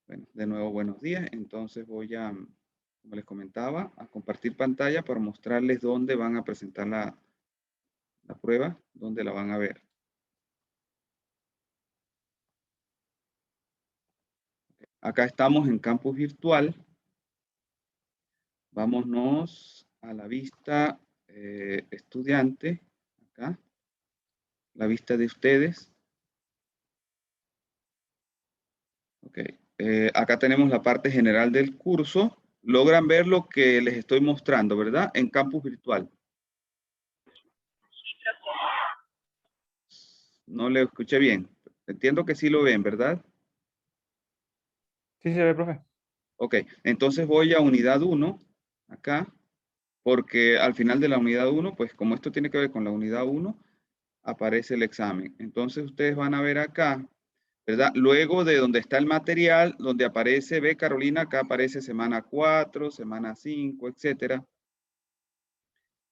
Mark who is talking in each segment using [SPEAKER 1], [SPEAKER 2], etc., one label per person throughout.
[SPEAKER 1] Bueno, de nuevo, buenos días. Entonces voy a, como les comentaba, a compartir pantalla para mostrarles dónde van a presentar la prueba, dónde la van a ver. Acá estamos en campus virtual. Vámonos a la vista estudiante, acá, la vista de ustedes. Ok, acá tenemos la parte general del curso. Logran ver lo que les estoy mostrando, ¿verdad? En campus virtual. No le escuché bien. Entiendo que sí lo ven, ¿verdad?
[SPEAKER 2] Sí, se ve, profe.
[SPEAKER 1] Ok, entonces voy a unidad 1, acá, porque al final de la unidad 1, pues como esto tiene que ver con la unidad 1, aparece el examen. Entonces ustedes van a ver acá, ¿verdad? Luego de donde está el material, donde aparece, ve Carolina, acá aparece semana 4, semana 5, etcétera.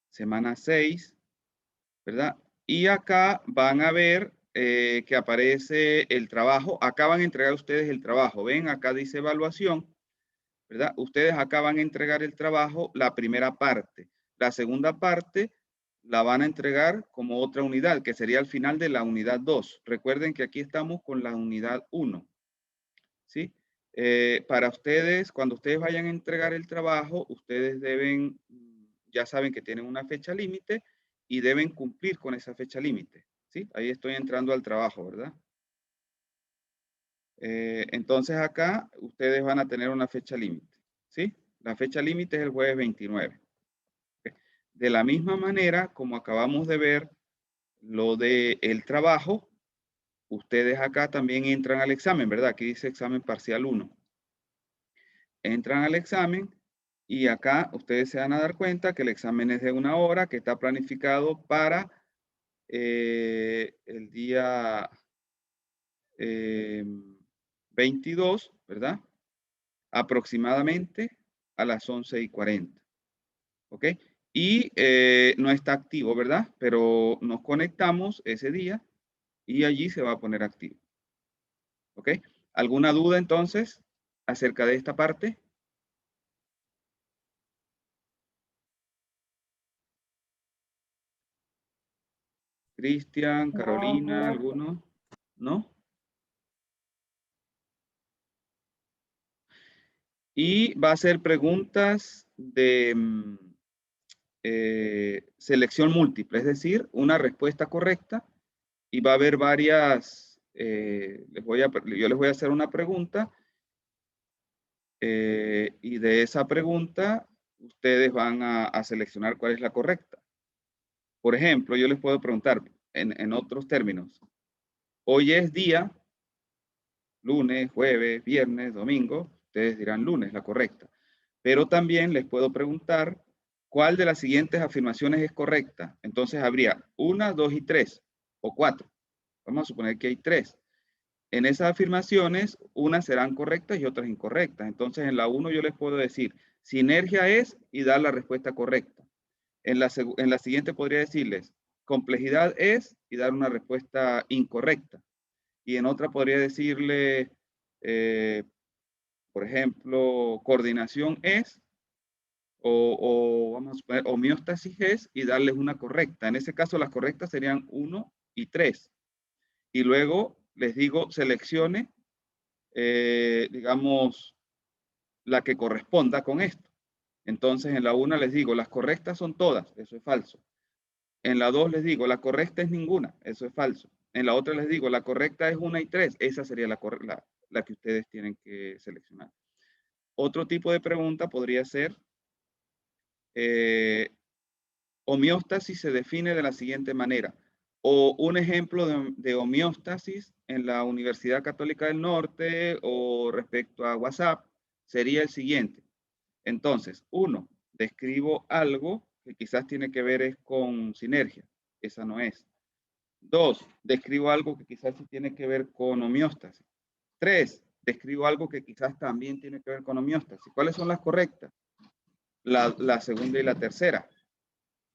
[SPEAKER 1] Semana 6, ¿verdad? Y acá van a ver que aparece el trabajo. Acá van a entregar ustedes el trabajo. Ven, acá dice evaluación, ¿verdad? Ustedes acá van a entregar el trabajo, la primera parte. La segunda parte la van a entregar como otra unidad, que sería al final de la unidad 2. Recuerden que aquí estamos con la unidad 1, ¿sí? Para ustedes, cuando ustedes vayan a entregar el trabajo, ustedes deben, ya saben que tienen una fecha límite y deben cumplir con esa fecha límite, ¿sí? Ahí estoy entrando al trabajo, ¿verdad? Entonces acá ustedes van a tener una fecha límite, ¿sí? La fecha límite es el jueves 29. De la misma manera, como acabamos de ver lo del trabajo, ustedes acá también entran al examen, ¿verdad? Aquí dice examen parcial 1. Entran al examen y acá ustedes se van a dar cuenta que el examen es de 1 hora, que está planificado para el día 22, ¿verdad? Aproximadamente a las 11:40. ¿Ok? Y no está activo, ¿verdad? Pero nos conectamos ese día y allí se va a poner activo. ¿Ok? ¿Alguna duda entonces acerca de esta parte? Cristian, Carolina, ¿alguno? ¿No? Y va a ser preguntas de selección múltiple, es decir, una respuesta correcta y va a haber varias, yo les voy a hacer una pregunta y de esa pregunta ustedes van a seleccionar cuál es la correcta. Por ejemplo, yo les puedo preguntar en otros términos, hoy es día, lunes, jueves, viernes, domingo, ustedes dirán lunes, la correcta. Pero también les puedo preguntar cuál de las siguientes afirmaciones es correcta. Entonces habría 1, 2 y 3 o 4. Vamos a suponer que hay 3. En esas afirmaciones, unas serán correctas y otras incorrectas. Entonces, en la 1 yo les puedo decir, sinergia es y dar la respuesta correcta. En la siguiente podría decirles, complejidad es y dar una respuesta incorrecta. Y en otra podría decirle, por ejemplo, coordinación es o vamos a suponer homeostasis es y darles una correcta. En ese caso, las correctas serían 1 y 3. Y luego les digo, seleccione digamos, la que corresponda con esto. Entonces, en la 1 les digo, las correctas son todas, eso es falso. En la 2 les digo, la correcta es ninguna, eso es falso. En la otra les digo, la correcta es 1 y 3, esa sería la que ustedes tienen que seleccionar. Otro tipo de pregunta podría ser, homeostasis se define de la siguiente manera. O un ejemplo de homeostasis en la Universidad Católica del Norte o respecto a WhatsApp sería el siguiente. Entonces, 1, describo algo que quizás tiene que ver es con sinergia. Esa no es. 2, describo algo que quizás sí tiene que ver con homeostasis. 3, describo algo que quizás también tiene que ver con homeostasis. ¿Cuáles son las correctas? La segunda y la tercera.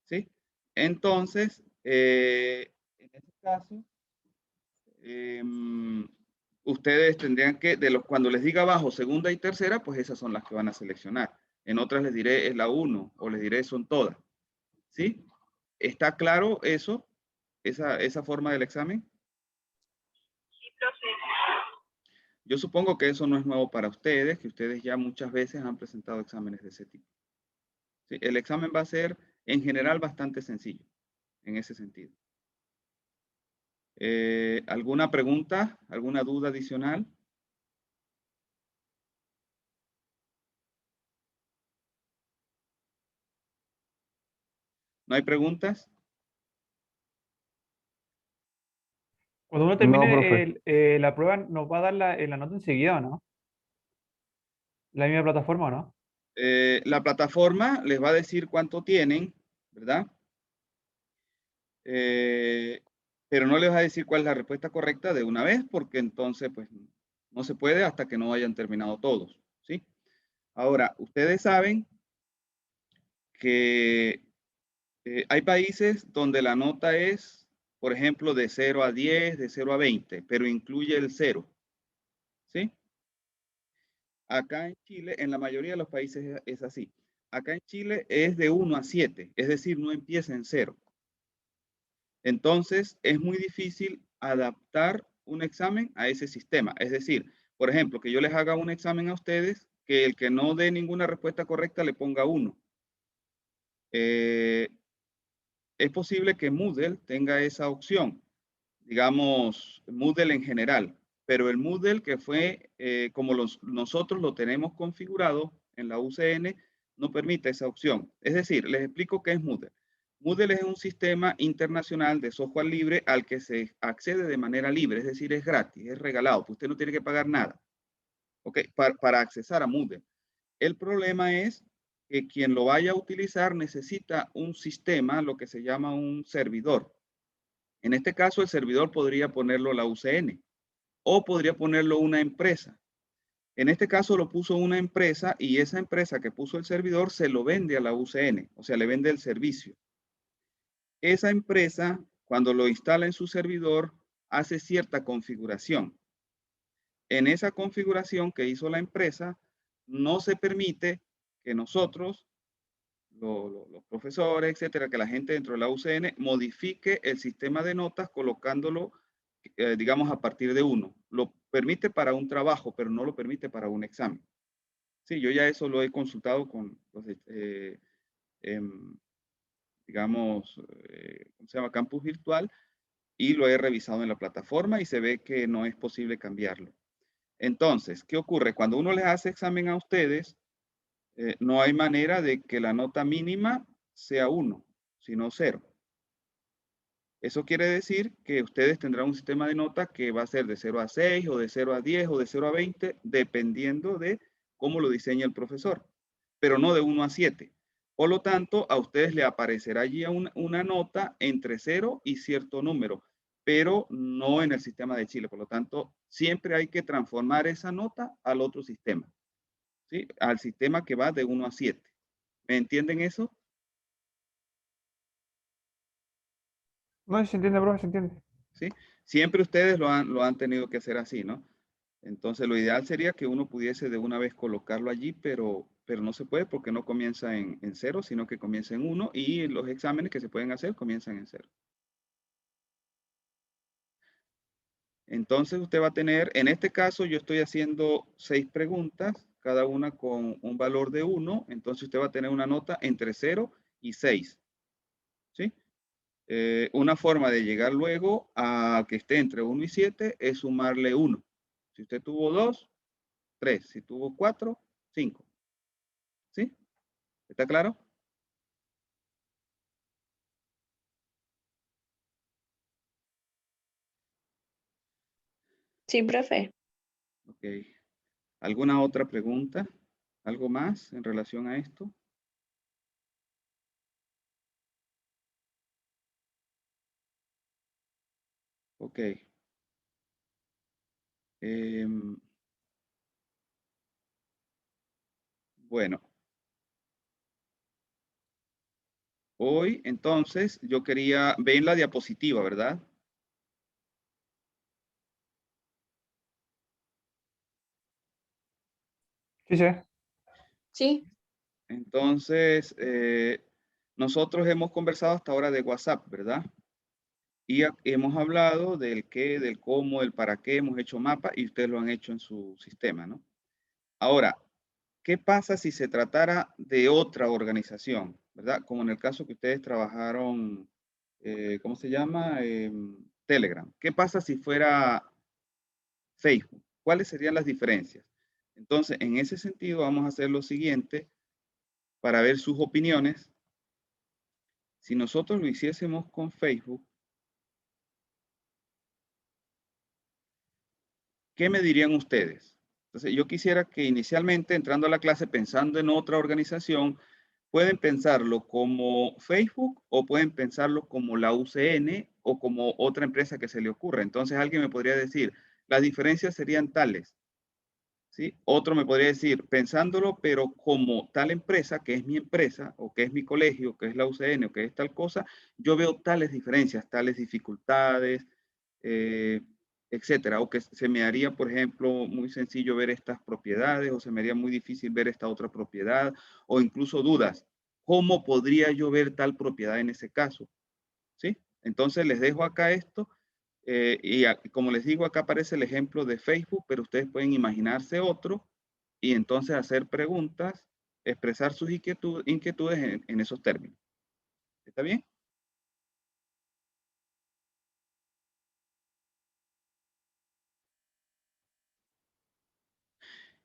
[SPEAKER 1] ¿Sí? Entonces, en este caso, ustedes tendrían que, cuando les diga abajo segunda y tercera, pues esas son las que van a seleccionar. En otras les diré es la 1 o les diré son todas. ¿Sí? ¿Está claro eso? Esa forma del examen.
[SPEAKER 2] Sí, profe.
[SPEAKER 1] Yo supongo que eso no es nuevo para ustedes, que ustedes ya muchas veces han presentado exámenes de ese tipo. ¿Sí? El examen va a ser en general bastante sencillo en ese sentido. ¿Alguna pregunta? ¿Alguna duda adicional? ¿No hay preguntas?
[SPEAKER 3] Cuando uno
[SPEAKER 4] No,
[SPEAKER 3] termine
[SPEAKER 4] profe.
[SPEAKER 3] la prueba, ¿nos va a dar la nota enseguida o no? ¿La misma plataforma o no?
[SPEAKER 1] La plataforma les va a decir cuánto tienen, ¿verdad? Pero no les va a decir cuál es la respuesta correcta de una vez, porque entonces, pues, no se puede hasta que no hayan terminado todos, ¿sí? Ahora, ustedes saben que hay países donde la nota es, por ejemplo, de 0 a 10, de 0 a 20, pero incluye el 0, ¿sí? Acá en Chile, en la mayoría de los países es así. Acá en Chile es de 1 a 7, es decir, no empieza en 0. Entonces, es muy difícil adaptar un examen a ese sistema. Es decir, por ejemplo, que yo les haga un examen a ustedes, que el que no dé ninguna respuesta correcta le ponga 1. Es posible que Moodle tenga esa opción, digamos, Moodle en general, pero el Moodle que fue, como nosotros lo tenemos configurado en la UCN, no permite esa opción. Es decir, les explico qué es Moodle. Moodle es un sistema internacional de software libre al que se accede de manera libre, es decir, es gratis, es regalado, pues usted no tiene que pagar nada, ¿ok? Para accesar a Moodle. El problema es que quien lo vaya a utilizar necesita un sistema, lo que se llama un servidor. En este caso, el servidor podría ponerlo la UCN o podría ponerlo una empresa. En este caso lo puso una empresa y esa empresa que puso el servidor se lo vende a la UCN, o sea, le vende el servicio. Esa empresa, cuando lo instala en su servidor, hace cierta configuración. En esa configuración que hizo la empresa, no se permite que nosotros, los profesores, etcétera, que la gente dentro de la UCN modifique el sistema de notas colocándolo, digamos, a partir de 1. Lo permite para un trabajo, pero no lo permite para un examen. Sí, yo ya eso lo he consultado con los, digamos, ¿cómo se llama? Campus virtual, y lo he revisado en la plataforma y se ve que no es posible cambiarlo. Entonces, ¿qué ocurre? Cuando uno les hace examen a ustedes, no hay manera de que la nota mínima sea 1, sino 0. Eso quiere decir que ustedes tendrán un sistema de nota que va a ser de 0 a 6 o de 0 a 10 o de 0 a 20, dependiendo de cómo lo diseña el profesor, pero no de 1 a 7. Por lo tanto, a ustedes le aparecerá allí una nota entre 0 y cierto número, pero no en el sistema de Chile. Por lo tanto, siempre hay que transformar esa nota al otro sistema, ¿sí? Al sistema que va de 1 a 7. ¿Me entienden eso?
[SPEAKER 3] No, se entiende, profe, se entiende.
[SPEAKER 1] ¿Sí? Siempre ustedes lo han tenido que hacer así, ¿no? Entonces, lo ideal sería que uno pudiese de una vez colocarlo allí, pero no se puede porque no comienza en 0, sino que comienza en 1 y los exámenes que se pueden hacer comienzan en 0. Entonces, usted va a tener, en este caso, yo estoy haciendo 6 preguntas, cada una con un valor de 1, entonces usted va a tener una nota entre 0 y 6, ¿sí? Una forma de llegar luego a que esté entre 1 y 7 es sumarle 1. Si usted tuvo 2, 3. Si tuvo 4, 5. ¿Sí? ¿Está claro?
[SPEAKER 2] Sí, profe.
[SPEAKER 1] Ok. ¿Alguna otra pregunta? ¿Algo más en relación a esto? Ok. Bueno, hoy entonces yo quería ver la diapositiva, ¿verdad?
[SPEAKER 3] Sí, sí.
[SPEAKER 4] Sí,
[SPEAKER 1] Entonces, nosotros hemos conversado hasta ahora de WhatsApp, ¿verdad? Y hemos hablado del qué, del cómo, del para qué, hemos hecho mapas y ustedes lo han hecho en su sistema, ¿no? Ahora, ¿qué pasa si se tratara de otra organización, ¿verdad? Como en el caso que ustedes trabajaron, ¿cómo se llama? Telegram. ¿Qué pasa si fuera Facebook? ¿Cuáles serían las diferencias? Entonces, en ese sentido, vamos a hacer lo siguiente para ver sus opiniones. Si nosotros lo hiciésemos con Facebook, ¿qué me dirían ustedes? Entonces, yo quisiera que inicialmente, entrando a la clase, pensando en otra organización, pueden pensarlo como Facebook o pueden pensarlo como la UCN o como otra empresa que se le ocurra. Entonces, alguien me podría decir, las diferencias serían tales, ¿sí? Otro me podría decir, pensándolo, pero como tal empresa, que es mi empresa, o que es mi colegio, que es la UCN, o que es tal cosa, yo veo tales diferencias, tales dificultades, eh, etcétera. O que se me haría, por ejemplo, muy sencillo ver estas propiedades, o se me haría muy difícil ver esta otra propiedad, o incluso dudas. ¿Cómo podría yo ver tal propiedad en ese caso? ¿Sí? Entonces les dejo acá esto como les digo, acá aparece el ejemplo de Facebook, pero ustedes pueden imaginarse otro y entonces hacer preguntas, expresar sus inquietudes en esos términos. ¿Está bien?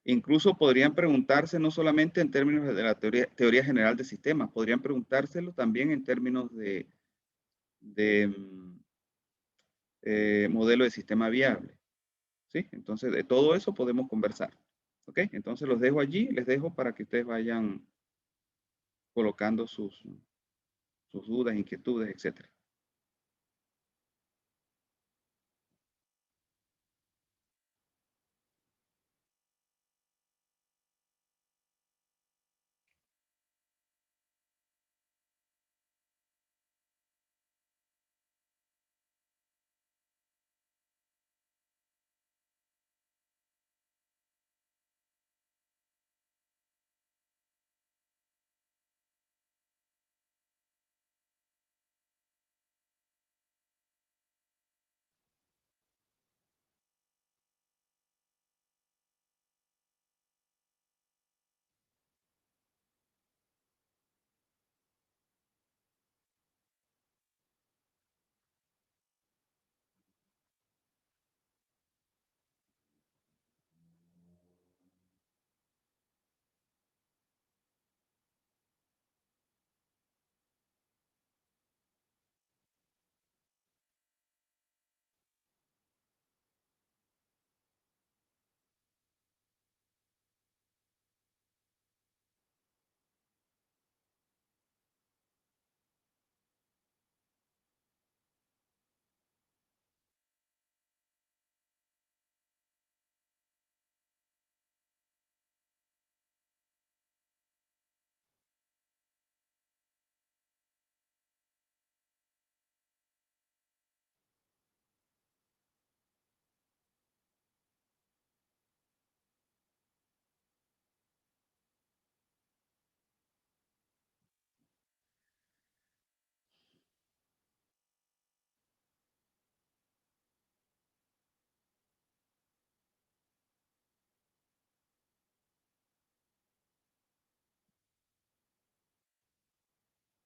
[SPEAKER 1] Incluso podrían preguntarse no solamente en términos de la teoría general de sistemas, podrían preguntárselo también en términos de modelo de sistema viable. ¿Sí? Entonces, de todo eso podemos conversar. ¿Ok? Entonces los dejo allí, les dejo para que ustedes vayan colocando sus dudas, inquietudes, etcétera.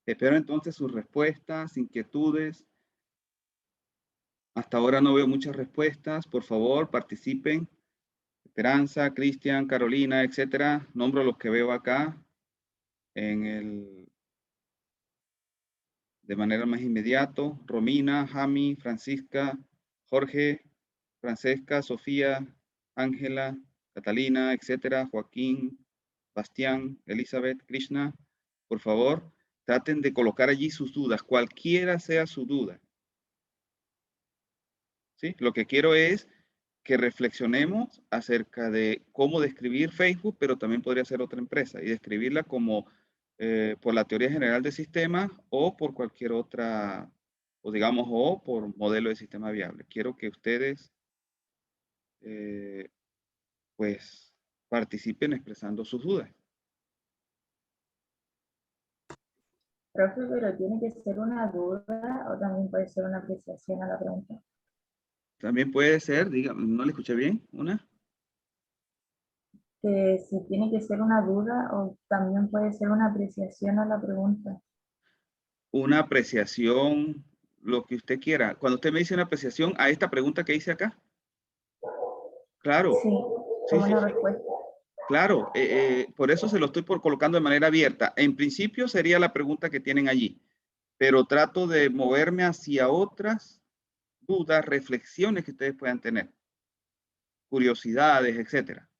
[SPEAKER 1] Espero entonces sus respuestas, inquietudes. Hasta ahora no veo muchas respuestas. Por favor, participen. Esperanza, Cristian, Carolina, etcétera. Nombro los que veo acá de manera más inmediato. Romina, Jami, Francisca, Jorge, Francesca, Sofía, Ángela, Catalina, etcétera. Joaquín, Bastián, Elizabeth, Krishna. Por favor, traten de colocar allí sus dudas, cualquiera sea su duda. ¿Sí? Lo que quiero es que reflexionemos acerca de cómo describir Facebook, pero también podría ser otra empresa y describirla como por la teoría general de sistemas o por cualquier otra, o digamos, o por modelo de sistema viable. Quiero que ustedes, pues, participen expresando sus dudas.
[SPEAKER 5] Profe, pero tiene que ser una duda o también puede ser una apreciación a la pregunta.
[SPEAKER 1] También puede ser, diga, no le escuché bien, una.
[SPEAKER 5] Que si tiene que ser una duda o también puede ser una apreciación a la pregunta.
[SPEAKER 1] Una apreciación, lo que usted quiera. Cuando usted me dice una apreciación a esta pregunta que hice acá. Claro,
[SPEAKER 5] Sí,
[SPEAKER 1] sí,
[SPEAKER 5] como
[SPEAKER 1] sí,
[SPEAKER 5] una
[SPEAKER 1] sí.
[SPEAKER 5] respuesta.
[SPEAKER 1] Claro, por eso se lo estoy colocando de manera abierta. En principio sería la pregunta que tienen allí, pero trato de moverme hacia otras dudas, reflexiones que ustedes puedan tener, curiosidades, etcétera.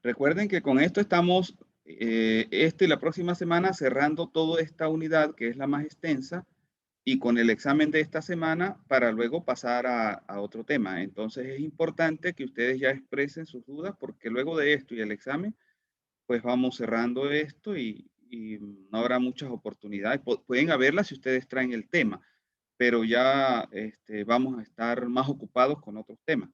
[SPEAKER 1] Recuerden que con esto estamos, y la próxima semana cerrando toda esta unidad que es la más extensa y con el examen de esta semana para luego pasar a otro tema. Entonces es importante que ustedes ya expresen sus dudas porque luego de esto y el examen, pues vamos cerrando esto y no habrá muchas oportunidades. Pueden haberlas si ustedes traen el tema, pero ya vamos a estar más ocupados con otros temas.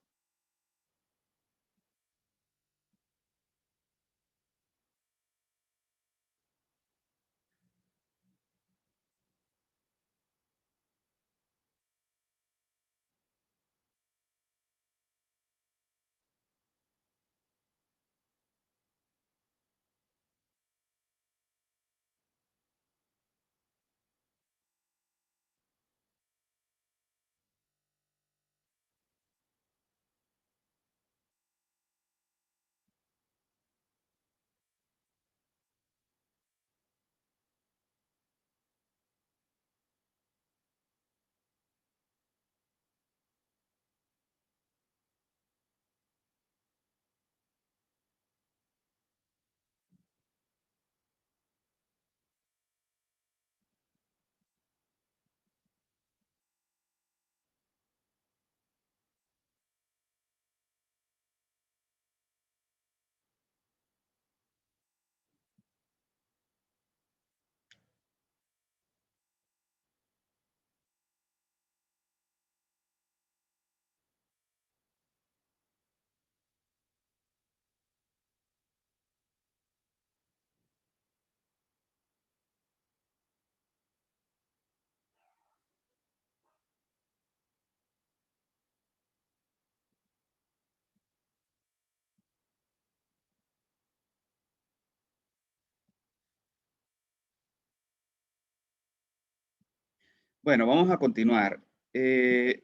[SPEAKER 1] Bueno, vamos a continuar.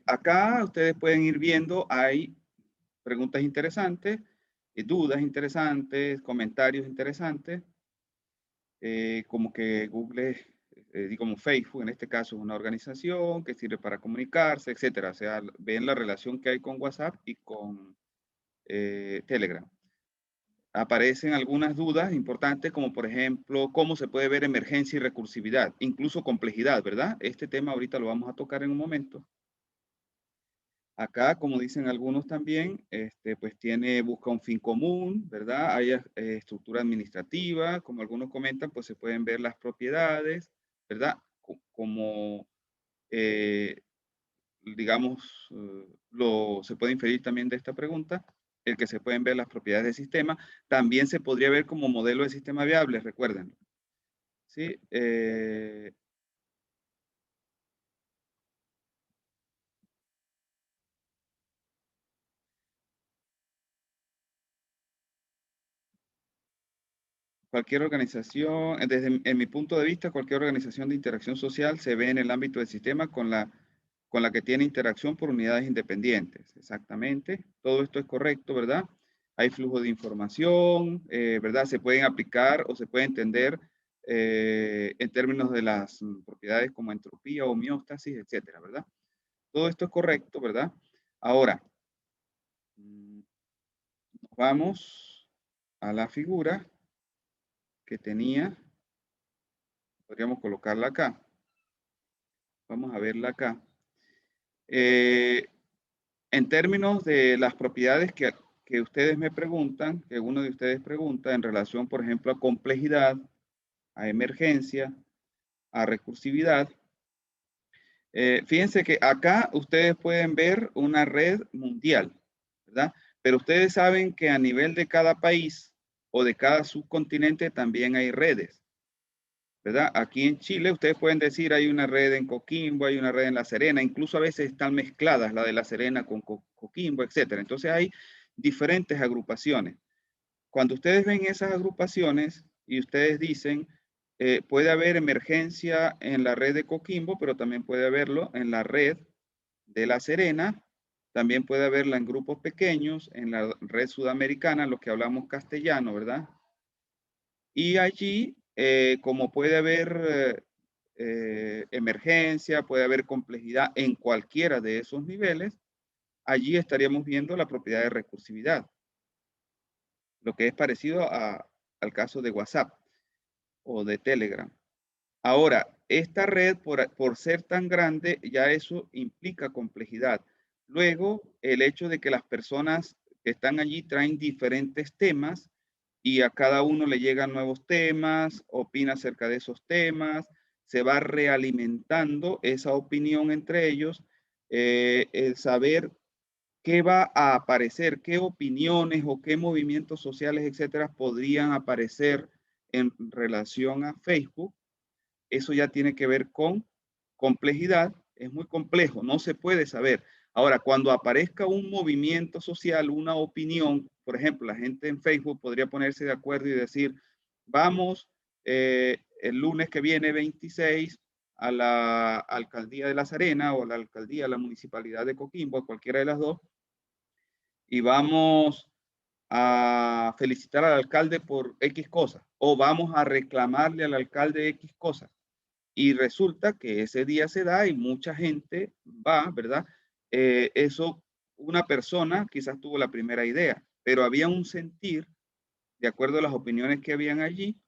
[SPEAKER 1] Acá ustedes pueden ir viendo, hay preguntas interesantes, dudas interesantes, comentarios interesantes, como que Google, como Facebook en este caso es una organización que sirve para comunicarse, etcétera. O sea, ven la relación que hay con WhatsApp y con Telegram. Aparecen algunas dudas importantes, como por ejemplo, cómo se puede ver emergencia y recursividad, incluso complejidad, ¿verdad? Este tema ahorita lo vamos a tocar en un momento. Acá, como dicen algunos también, pues busca un fin común, ¿verdad? Hay estructura administrativa, como algunos comentan, pues se pueden ver las propiedades, ¿verdad? Como, digamos, se puede inferir también de esta pregunta, el que se pueden ver las propiedades del sistema. También se podría ver como modelo de sistema viable, recuerden. ¿Sí? Cualquier organización, en mi punto de vista, cualquier organización de interacción social se ve en el ámbito del sistema con la que tiene interacción por unidades independientes. Exactamente. Todo esto es correcto, ¿verdad? Hay flujo de información, ¿verdad? Se pueden aplicar o se puede entender en términos de las propiedades como entropía, homeostasis, etcétera, ¿verdad? Todo esto es correcto, ¿verdad? Ahora, vamos a la figura que tenía. Podríamos colocarla acá. Vamos a verla acá. En términos de las propiedades que ustedes me preguntan, que uno de ustedes pregunta en relación, por ejemplo, a complejidad, a emergencia, a recursividad, fíjense que acá ustedes pueden ver una red mundial, ¿verdad? Pero ustedes saben que a nivel de cada país o de cada subcontinente también hay redes, ¿verdad? Aquí en Chile ustedes pueden decir hay una red en Coquimbo, hay una red en La Serena, incluso a veces están mezcladas la de La Serena con Coquimbo, etcétera. Entonces hay diferentes agrupaciones. Cuando ustedes ven esas agrupaciones y ustedes dicen, puede haber emergencia en la red de Coquimbo, pero también puede haberlo en la red de La Serena, también puede haberla en grupos pequeños, en la red sudamericana, los que hablamos castellano, ¿verdad? Y allí, como puede haber emergencia, puede haber complejidad en cualquiera de esos niveles, allí estaríamos viendo la propiedad de recursividad, lo que es parecido al caso de WhatsApp o de Telegram. Ahora, esta red, por ser tan grande, ya eso implica complejidad. Luego, el hecho de que las personas que están allí traen diferentes temas y a cada uno le llegan nuevos temas, opina acerca de esos temas, se va realimentando esa opinión entre ellos, el saber qué va a aparecer, qué opiniones o qué movimientos sociales, etcétera, podrían aparecer en relación a Facebook. Eso ya tiene que ver con complejidad, es muy complejo, no se puede saber. Ahora, cuando aparezca un movimiento social, una opinión, por ejemplo, la gente en Facebook podría ponerse de acuerdo y decir, vamos el lunes que viene, 26, a la alcaldía de La Serena o a la alcaldía, a la municipalidad de Coquimbo, cualquiera de las dos, y vamos a felicitar al alcalde por X cosas, o vamos a reclamarle al alcalde X cosas. Y resulta que ese día se da y mucha gente va, ¿verdad? Eso, una persona quizás tuvo la primera idea, pero había un sentir, de acuerdo a las opiniones que habían allí,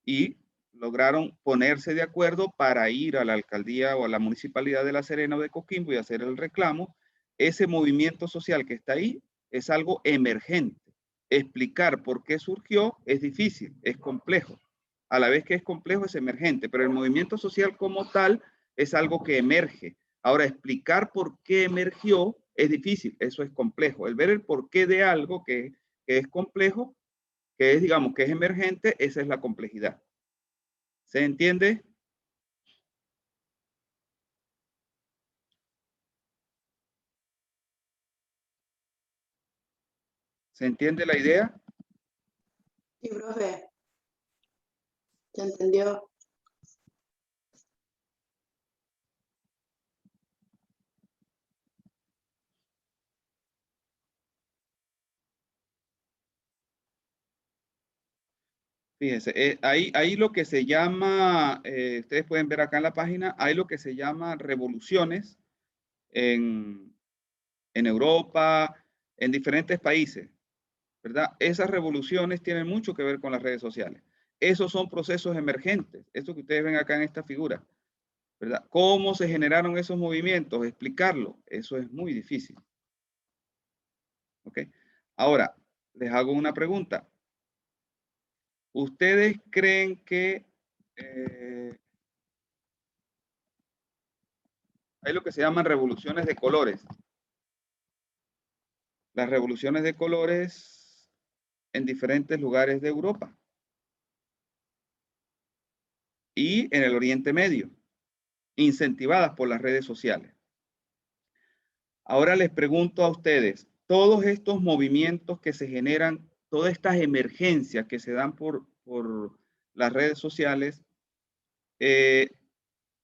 [SPEAKER 1] y lograron ponerse de acuerdo para ir a la alcaldía o a la municipalidad de La Serena o de Coquimbo y hacer el reclamo. Ese movimiento social que está ahí es algo emergente. Explicar por qué surgió es difícil, es complejo. A la vez que es complejo, es emergente, pero el movimiento social como tal es algo que emerge. Ahora, explicar por qué emergió es difícil, eso es complejo. El ver el porqué de algo que es complejo, que es, digamos, que es emergente, esa es la complejidad. ¿Se entiende? ¿Se entiende la idea?
[SPEAKER 4] Sí, profe. ¿Se entendió?
[SPEAKER 1] Fíjense, ahí lo que se llama, ustedes pueden ver acá en la página, hay lo que se llama revoluciones en Europa, en diferentes países, ¿verdad? Esas revoluciones tienen mucho que ver con las redes sociales. Esos son procesos emergentes, esto que ustedes ven acá en esta figura, ¿verdad? ¿Cómo se generaron esos movimientos? Explicarlo, eso es muy difícil. ¿Ok? Ahora, les hago una pregunta. ¿Ustedes creen que hay lo que se llaman revoluciones de colores? Las revoluciones de colores en diferentes lugares de Europa y en el Oriente Medio, incentivadas por las redes sociales. Ahora les pregunto a ustedes, todos estos movimientos que se generan, todas estas emergencias que se dan por las redes sociales,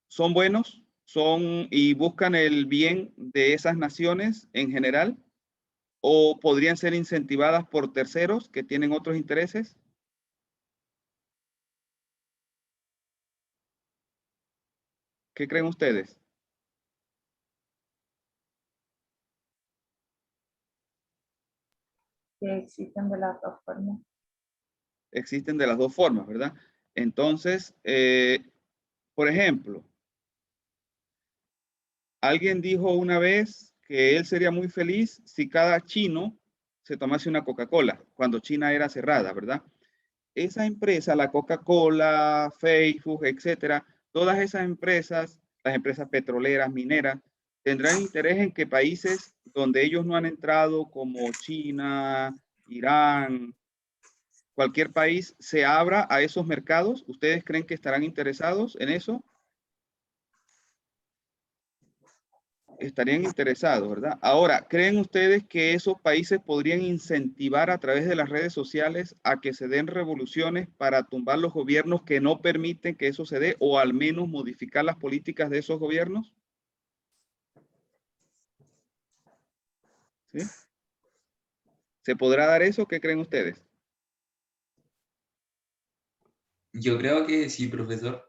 [SPEAKER 1] ¿son buenos? ¿Son y buscan el bien de esas naciones en general? ¿O podrían ser incentivadas por terceros que tienen otros intereses? ¿Qué creen ustedes?
[SPEAKER 5] Que existen de las dos formas.
[SPEAKER 1] Existen de las dos formas, ¿verdad? Entonces, por ejemplo, Alguien dijo una vez que él sería muy feliz si cada chino se tomase una Coca-Cola, cuando China era cerrada, ¿verdad? Esa empresa, la Coca-Cola, Facebook, etcétera, todas esas empresas, las empresas petroleras, mineras, tendrán interés en que países donde ellos no han entrado, como China, Irán, cualquier país, se abra a esos mercados. ¿Ustedes creen que estarán interesados en eso? Estarían interesados, ¿verdad? Ahora, ¿creen ustedes que esos países podrían incentivar a través de las redes sociales a que se den revoluciones para tumbar los gobiernos que no permiten que eso se dé, o al menos modificar las políticas de esos gobiernos? ¿Sí? ¿Se podrá dar eso? ¿Qué creen ustedes?
[SPEAKER 6] Yo creo que sí, profesor.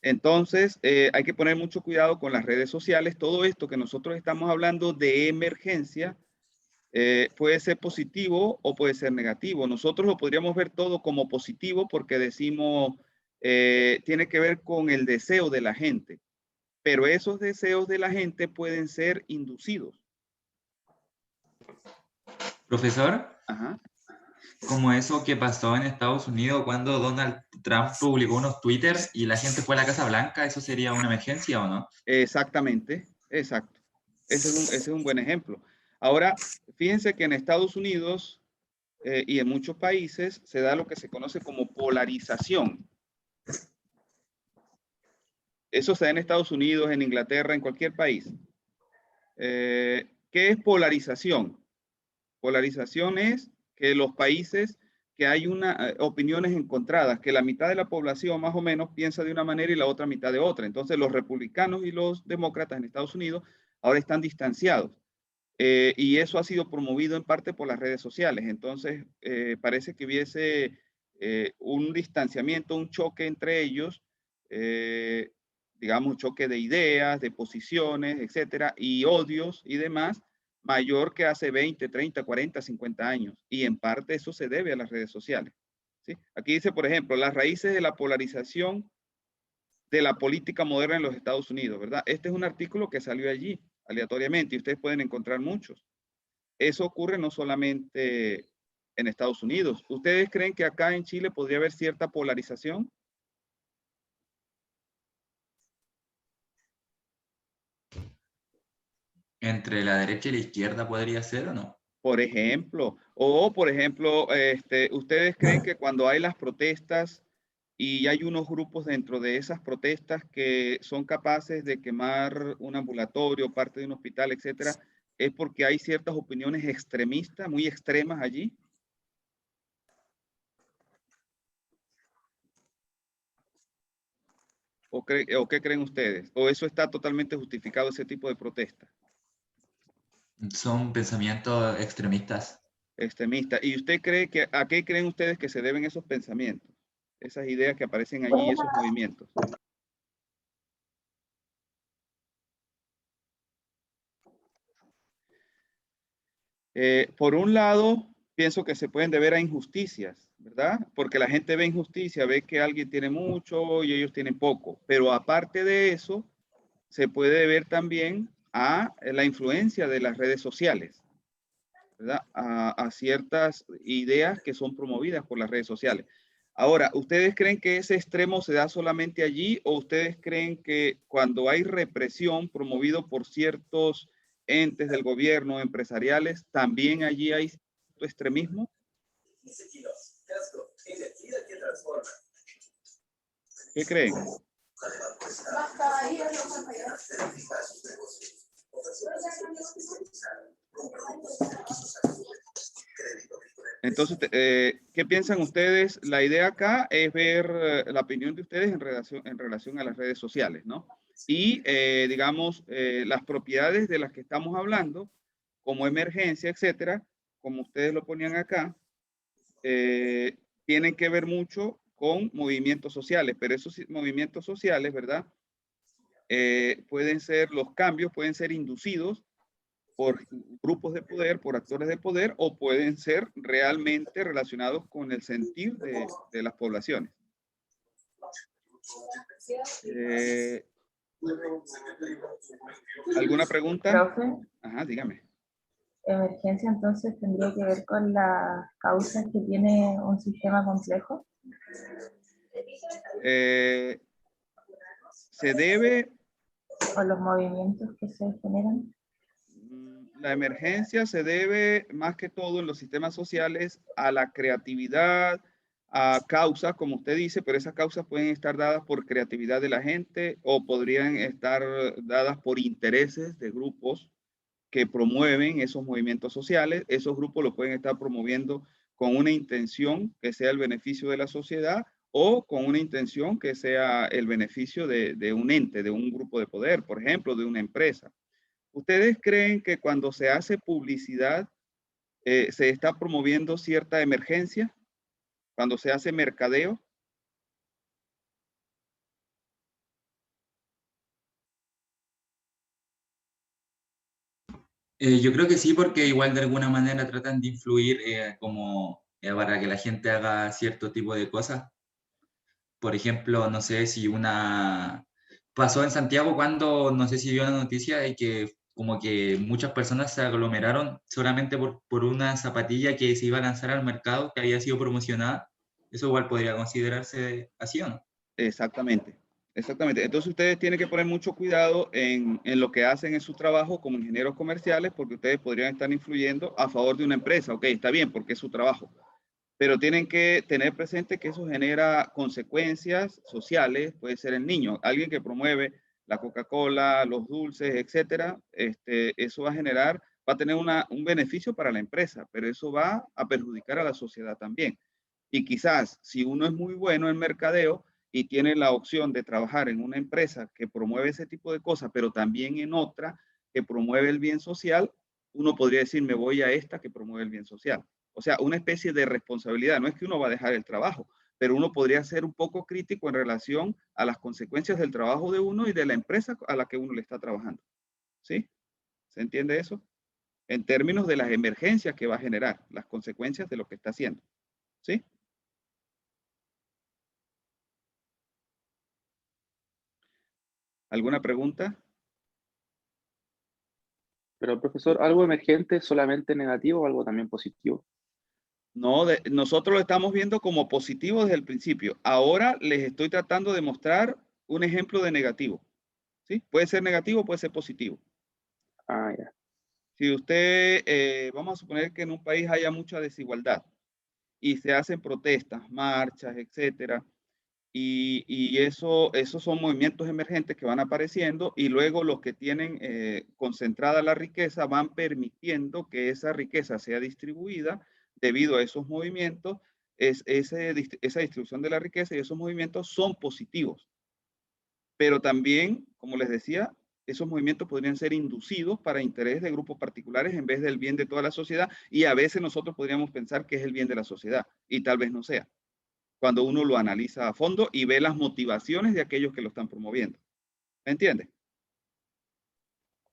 [SPEAKER 1] Entonces, hay que poner mucho cuidado con las redes sociales. Todo esto que nosotros estamos hablando de emergencia puede ser positivo o puede ser negativo. Nosotros lo podríamos ver todo como positivo porque decimos, tiene que ver con el deseo de la gente, pero esos deseos de la gente pueden ser inducidos.
[SPEAKER 6] Profesor,
[SPEAKER 1] Ajá.
[SPEAKER 6] como eso que pasó en Estados Unidos cuando Donald Trump publicó unos Twitters y la gente fue a la Casa Blanca, ¿eso sería una emergencia o no?
[SPEAKER 1] Exactamente, exacto. Ese es un buen ejemplo. Ahora, fíjense que en Estados Unidos y en muchos países se da lo que se conoce como polarización. Eso se da en Estados Unidos, en Inglaterra, en cualquier país. ¿Qué es polarización? Polarización es que los países que hay opiniones encontradas, que la mitad de la población más o menos piensa de una manera y la otra mitad de otra. Entonces los republicanos y los demócratas en Estados Unidos ahora están distanciados. Y eso ha sido promovido en parte por las redes sociales. Entonces parece que hubiese un distanciamiento, un choque entre ellos, digamos, un choque de ideas, de posiciones, etcétera, y odios y demás, mayor que hace 20, 30, 40, 50 años. Y en parte eso se debe a las redes sociales. ¿Sí? Aquí dice, por ejemplo, las raíces de la polarización de la política moderna en los Estados Unidos, ¿verdad? Este es un artículo que salió allí aleatoriamente y ustedes pueden encontrar muchos. Eso ocurre no solamente en Estados Unidos. ¿Ustedes creen que acá en Chile podría haber cierta polarización?
[SPEAKER 6] ¿Entre la derecha y la izquierda podría ser o no?
[SPEAKER 1] Por ejemplo, ¿ustedes creen que cuando hay las protestas y hay unos grupos dentro de esas protestas que son capaces de quemar un ambulatorio, parte de un hospital, etcétera, es porque hay ciertas opiniones extremistas, muy extremas allí? ¿O qué creen ustedes? ¿O eso está totalmente justificado, ese tipo de protesta
[SPEAKER 6] Son pensamientos extremistas.
[SPEAKER 1] extremista? ¿Y usted cree que, a qué creen ustedes que se deben esos pensamientos? Esas ideas que aparecen allí, esos movimientos. Por un lado, pienso que se pueden deber a injusticias, ¿verdad? Porque la gente ve injusticia, ve que alguien tiene mucho y ellos tienen poco. Pero aparte de eso, se puede ver también a la influencia de las redes sociales, ¿verdad? A ciertas ideas que son promovidas por las redes sociales. Ahora, ¿ustedes creen que ese extremo se da solamente allí o ustedes creen que cuando hay represión promovido por ciertos entes del gobierno, empresariales, también allí hay extremismo? ¿Qué creen? Entonces, ¿qué piensan ustedes? La idea acá es ver la opinión de ustedes en relación a las redes sociales, ¿no? Y, digamos, las propiedades de las que estamos hablando, como emergencia, etcétera, como ustedes lo ponían acá, tienen que ver mucho con movimientos sociales, pero esos movimientos sociales, ¿verdad? Pueden ser, los cambios pueden ser inducidos por grupos de poder, por actores de poder, o pueden ser realmente relacionados con el sentir de las poblaciones. ¿Alguna pregunta?
[SPEAKER 5] Profe,
[SPEAKER 1] Ajá, dígame.
[SPEAKER 5] emergencia entonces tendría que ver con las causas que tiene un sistema complejo.
[SPEAKER 1] Se debe,
[SPEAKER 5] O los movimientos que se generan.
[SPEAKER 1] la emergencia se debe más que todo en los sistemas sociales a la creatividad, a causas, como usted dice, pero esas causas pueden estar dadas por creatividad de la gente o podrían estar dadas por intereses de grupos que promueven esos movimientos sociales. Esos grupos lo pueden estar promoviendo con una intención que sea el beneficio de la sociedad o con una intención que sea el beneficio de un ente, de un grupo de poder, por ejemplo, de una empresa. ¿Ustedes creen que cuando se hace publicidad se está promoviendo cierta emergencia? Cuando se hace mercadeo.
[SPEAKER 6] Yo creo que sí, porque igual de alguna manera tratan de influir como para que la gente haga cierto tipo de cosas. Por ejemplo, no sé si una... Pasó en Santiago cuando, no sé si vio la noticia de que como que muchas personas se aglomeraron solamente por una zapatilla que se iba a lanzar al mercado, que había sido promocionada. Eso igual podría considerarse así, ¿o no?
[SPEAKER 1] Exactamente, exactamente. Entonces ustedes tienen que poner mucho cuidado en lo que hacen en su trabajo como ingenieros comerciales, porque ustedes podrían estar influyendo a favor de una empresa. Ok, está bien, porque es su trabajo, pero tienen que tener presente que eso genera consecuencias sociales. Puede ser el niño, alguien que promueve la Coca-Cola, los dulces, etcétera. Eso va a generar, va a tener un beneficio para la empresa, pero eso va a perjudicar a la sociedad también. Y quizás si uno es muy bueno en mercadeo y tiene la opción de trabajar en una empresa que promueve ese tipo de cosas, pero también en otra que promueve el bien social, uno podría decir, me voy a esta que promueve el bien social. O sea, una especie de responsabilidad. No es que uno va a dejar el trabajo, pero uno podría ser un poco crítico en relación a las consecuencias del trabajo de uno y de la empresa a la que uno le está trabajando. ¿Sí? ¿Se entiende eso? En términos de las emergencias que va a generar, las consecuencias de lo que está haciendo. ¿Sí? ¿Alguna pregunta?
[SPEAKER 7] Pero, profesor, ¿algo emergente solamente negativo o algo también positivo?
[SPEAKER 1] No, nosotros lo estamos viendo como positivo desde el principio. Ahora les estoy tratando de mostrar un ejemplo de negativo. ¿Sí? Puede ser negativo, puede ser positivo.
[SPEAKER 7] Ah, ya.
[SPEAKER 1] Si usted, vamos a suponer que en un país haya mucha desigualdad y se hacen protestas, marchas, etcétera, y esos son movimientos emergentes que van apareciendo y luego los que tienen concentrada la riqueza van permitiendo que esa riqueza sea distribuida debido a esos movimientos. Esa distribución de la riqueza y esos movimientos son positivos, pero también, como les decía, esos movimientos podrían ser inducidos para interés de grupos particulares en vez del bien de toda la sociedad, y a veces nosotros podríamos pensar que es el bien de la sociedad y tal vez no sea, cuando uno lo analiza a fondo y ve las motivaciones de aquellos que lo están promoviendo. ¿Me entiende?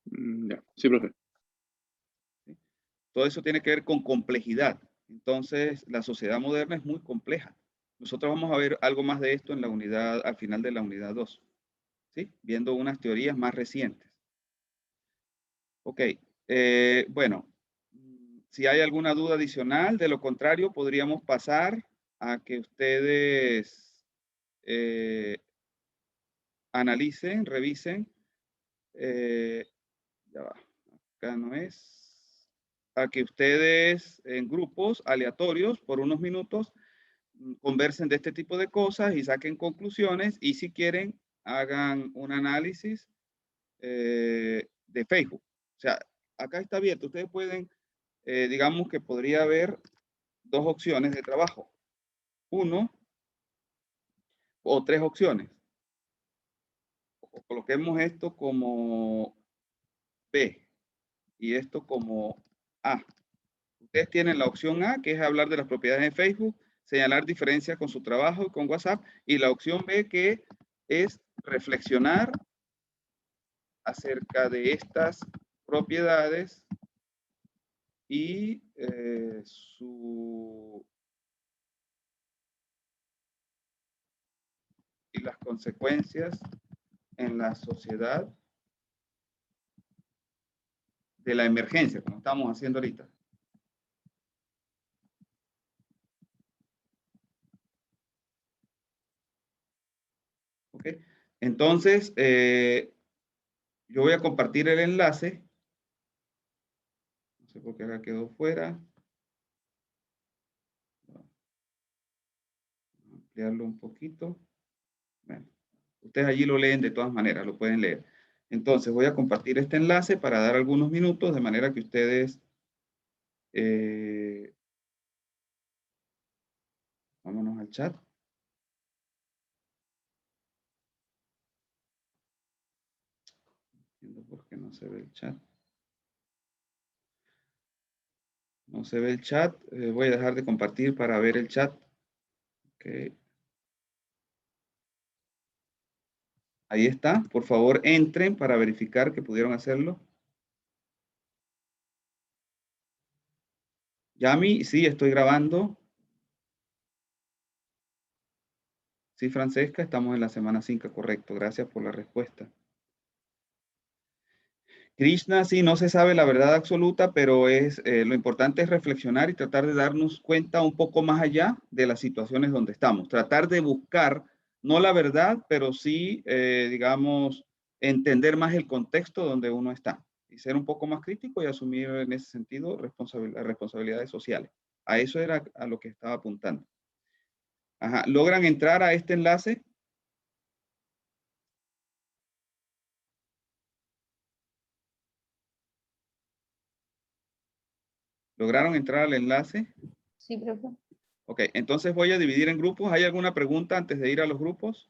[SPEAKER 7] Ya. Sí, profe.
[SPEAKER 1] ¿Sí? Todo eso tiene que ver con complejidad. Entonces, la sociedad moderna es muy compleja. Nosotros vamos a ver algo más de esto en la unidad, al final de la unidad 2, ¿sí? Viendo unas teorías más recientes. Ok, bueno, si hay alguna duda adicional, de lo contrario, podríamos pasar a que ustedes analicen, revisen. Ya va, acá no es. A que ustedes en grupos aleatorios por unos minutos conversen de este tipo de cosas y saquen conclusiones y si quieren hagan un análisis de Facebook. O sea, acá está abierto. Ustedes pueden, digamos que podría haber dos opciones de trabajo. Uno o tres opciones. O coloquemos esto como B y esto como A. Ustedes tienen la opción A, que es hablar de las propiedades de Facebook, señalar diferencias con su trabajo y con WhatsApp, y la opción B, que es reflexionar acerca de estas propiedades y las consecuencias en la sociedad de la emergencia, como estamos haciendo ahorita. ¿Ok? Entonces, yo voy a compartir el enlace. No sé por qué acá quedó fuera. Ampliarlo un poquito. Bueno, ustedes allí lo leen de todas maneras, lo pueden leer. Entonces, voy a compartir este enlace para dar algunos minutos, de manera que ustedes vámonos al chat. No entiendo por qué no se ve el chat. No se ve el chat. Voy a dejar de compartir para ver el chat. Okay. Ahí está. Por favor, entren para verificar que pudieron hacerlo. Yami, sí, estoy grabando. Sí, Francesca, estamos en la semana 5, correcto. Gracias por la respuesta. Krishna, sí, no se sabe la verdad absoluta, pero lo importante es reflexionar y tratar de darnos cuenta un poco más allá de las situaciones donde estamos. Tratar de buscar, no la verdad, pero sí, digamos, entender más el contexto donde uno está. Y ser un poco más crítico y asumir en ese sentido responsabilidades sociales. A eso era a lo que estaba apuntando. Ajá. ¿Logran entrar a este enlace? ¿Lograron entrar al enlace?
[SPEAKER 5] Sí, profe.
[SPEAKER 1] Ok, entonces voy a dividir en grupos. ¿Hay alguna pregunta antes de ir a los grupos?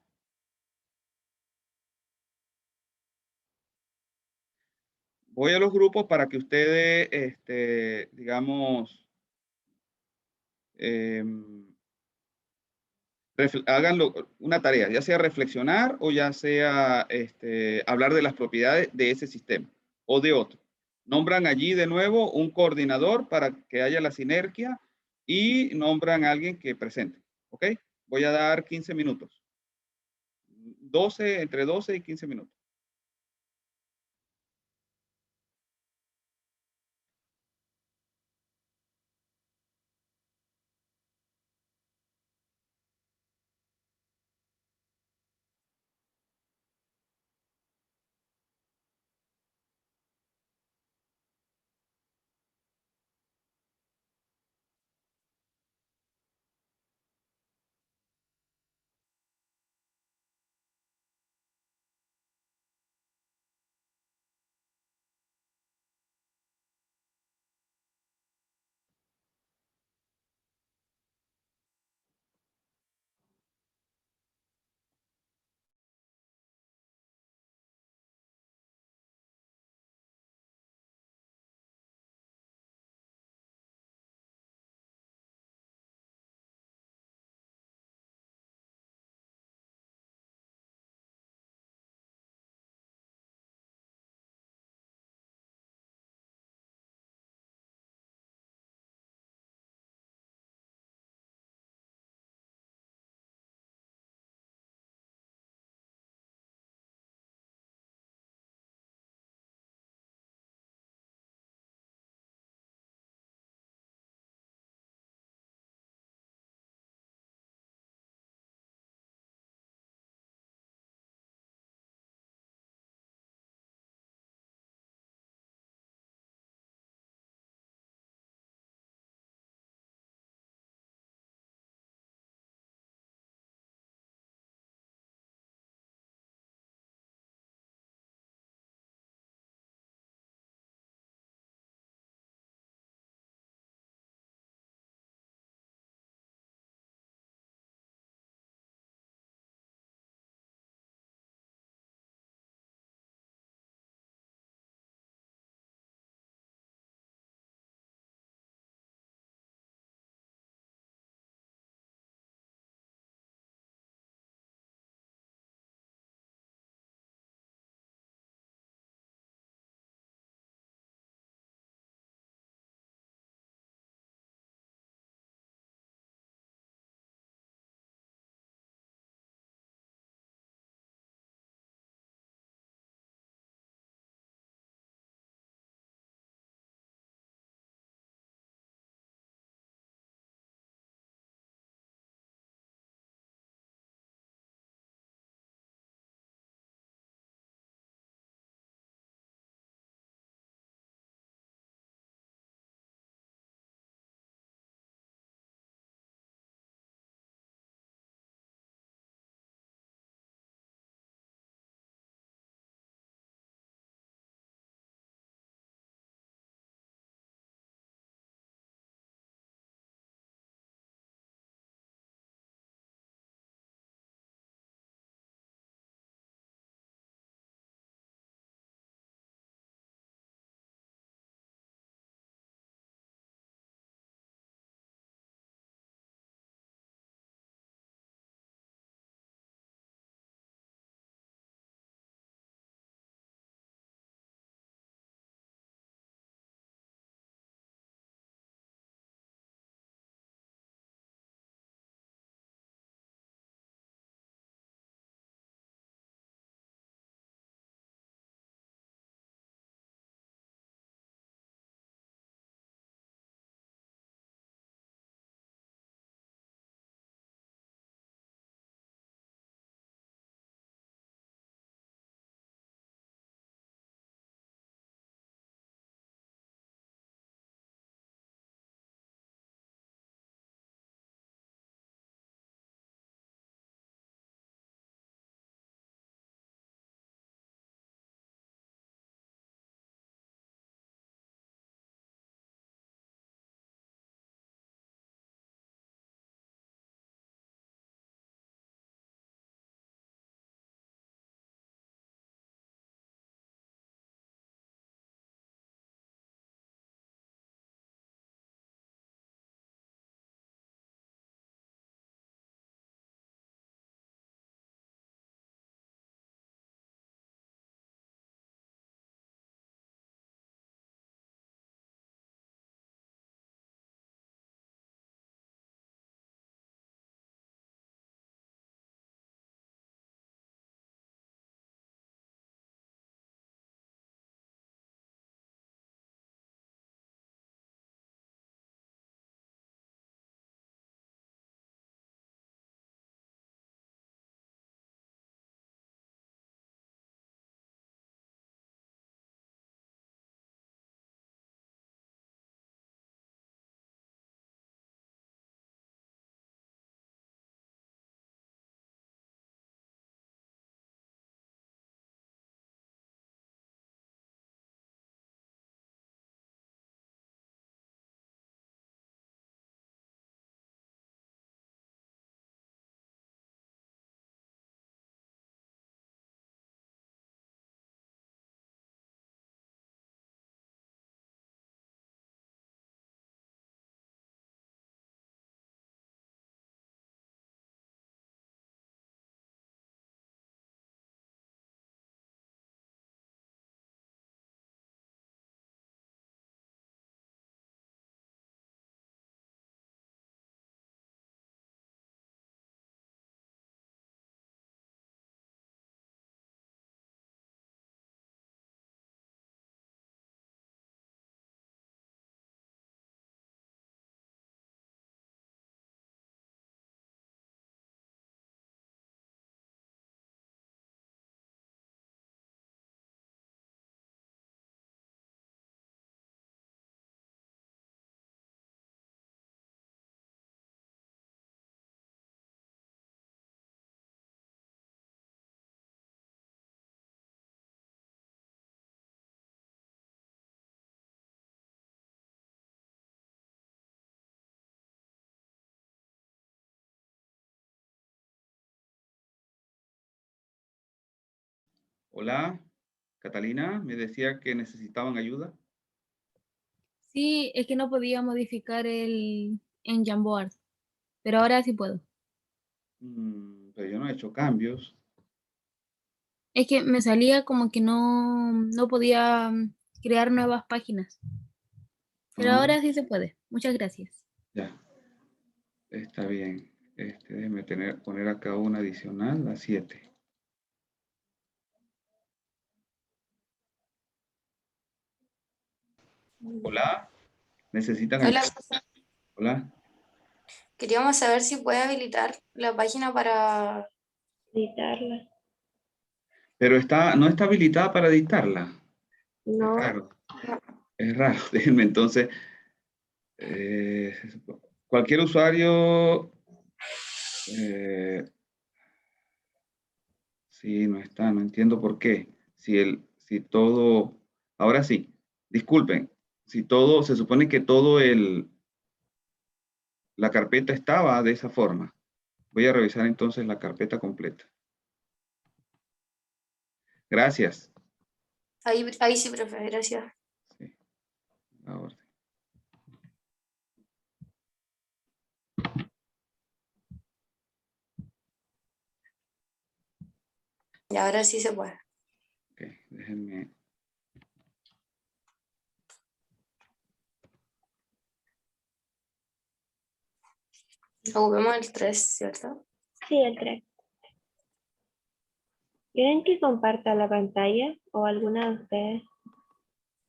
[SPEAKER 1] Voy a los grupos para que ustedes, digamos, hagan una tarea, ya sea reflexionar o ya sea hablar de las propiedades de ese sistema o de otro. Nombran allí de nuevo un coordinador para que haya la sinergia y nombran a alguien que presente. ¿Ok? Voy a dar 15 minutos. 12, entre 12 y 15 minutos. Hola, Catalina, me decía que necesitaban ayuda.
[SPEAKER 8] Sí, es que no podía modificar en Jamboard, pero ahora sí puedo.
[SPEAKER 1] Pero yo no he hecho cambios.
[SPEAKER 8] Es que me salía como que no podía crear nuevas páginas, pero
[SPEAKER 1] Ah,
[SPEAKER 8] ahora sí se puede. Muchas gracias.
[SPEAKER 1] ya, está bien. Déjeme poner acá una adicional, la 7. Hola, ¿necesitan
[SPEAKER 9] Hola,
[SPEAKER 1] ayuda? Hola.
[SPEAKER 9] queríamos saber si puede habilitar la página para editarla.
[SPEAKER 1] Pero no está habilitada para dictarla. Es
[SPEAKER 9] No,
[SPEAKER 1] raro, es raro. Déjenme entonces. Cualquier usuario. eh, sí, no está, no entiendo por qué. Si todo. Ahora sí, disculpen. Si todo, se supone que la carpeta estaba de esa forma. Voy a revisar entonces la carpeta completa. Gracias.
[SPEAKER 9] ahí sí, profe, gracias.
[SPEAKER 1] Sí, la orden.
[SPEAKER 9] Y ahora sí se puede.
[SPEAKER 1] Ok, déjenme.
[SPEAKER 9] Ocupemos el 3, ¿cierto?
[SPEAKER 2] Sí, el 3. ¿Quieren que comparta la pantalla o alguna de ustedes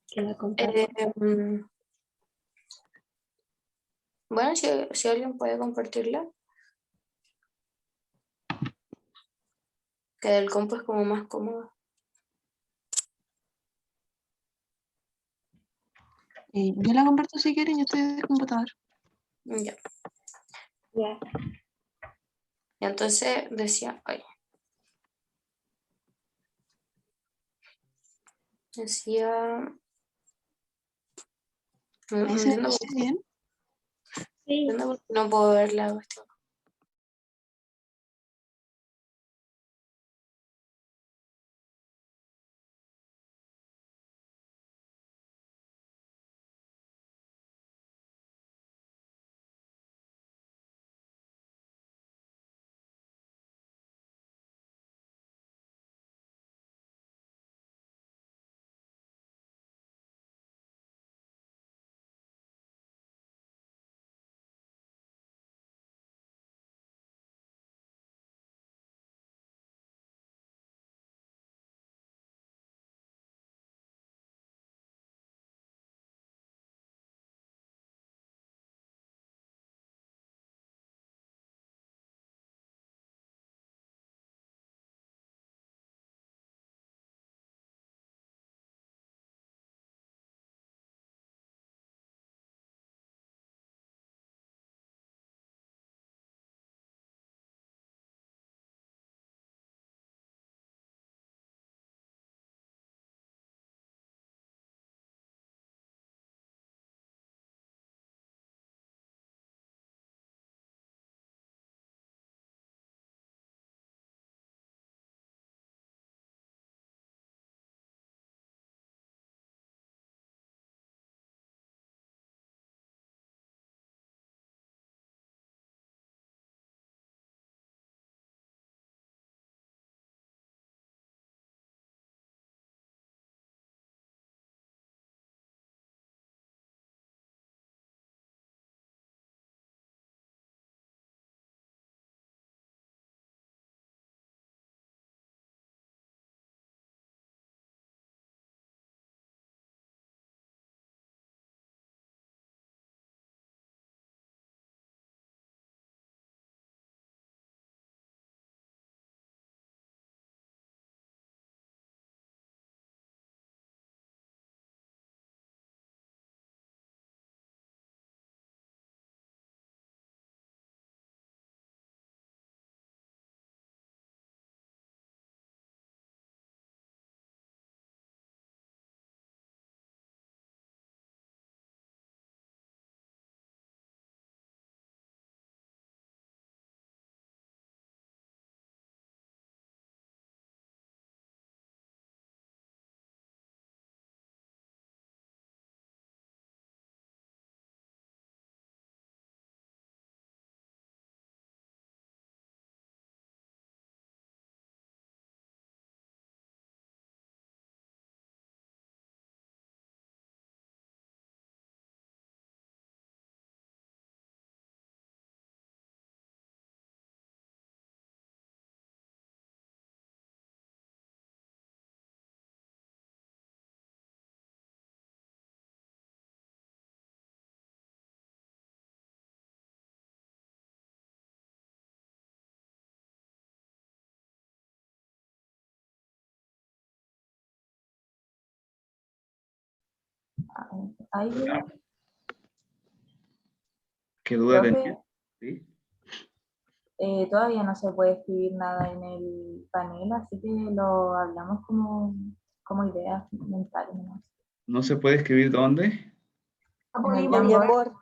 [SPEAKER 2] que la comparta?
[SPEAKER 9] Mm, bueno, si alguien puede compartirla, que el compu es como más cómodo.
[SPEAKER 10] Yo la comparto si quieren, yo estoy en el computador.
[SPEAKER 9] Ya.
[SPEAKER 2] Ya.
[SPEAKER 9] Y entonces decía, ay, decía, no
[SPEAKER 10] Ahí se
[SPEAKER 9] entiendo,
[SPEAKER 10] ve bien.
[SPEAKER 2] Sí.
[SPEAKER 9] entiendo por qué no puedo ver la cuestión.
[SPEAKER 5] Ahí,
[SPEAKER 1] ¿Qué duda
[SPEAKER 5] profe,
[SPEAKER 1] tenía? ¿Sí?
[SPEAKER 5] todavía no se puede escribir nada en el panel, así que lo hablamos como ideas mentales nomás.
[SPEAKER 1] ¿No se puede escribir dónde?
[SPEAKER 5] En el
[SPEAKER 10] El
[SPEAKER 5] Jamboard.
[SPEAKER 10] Jamboard.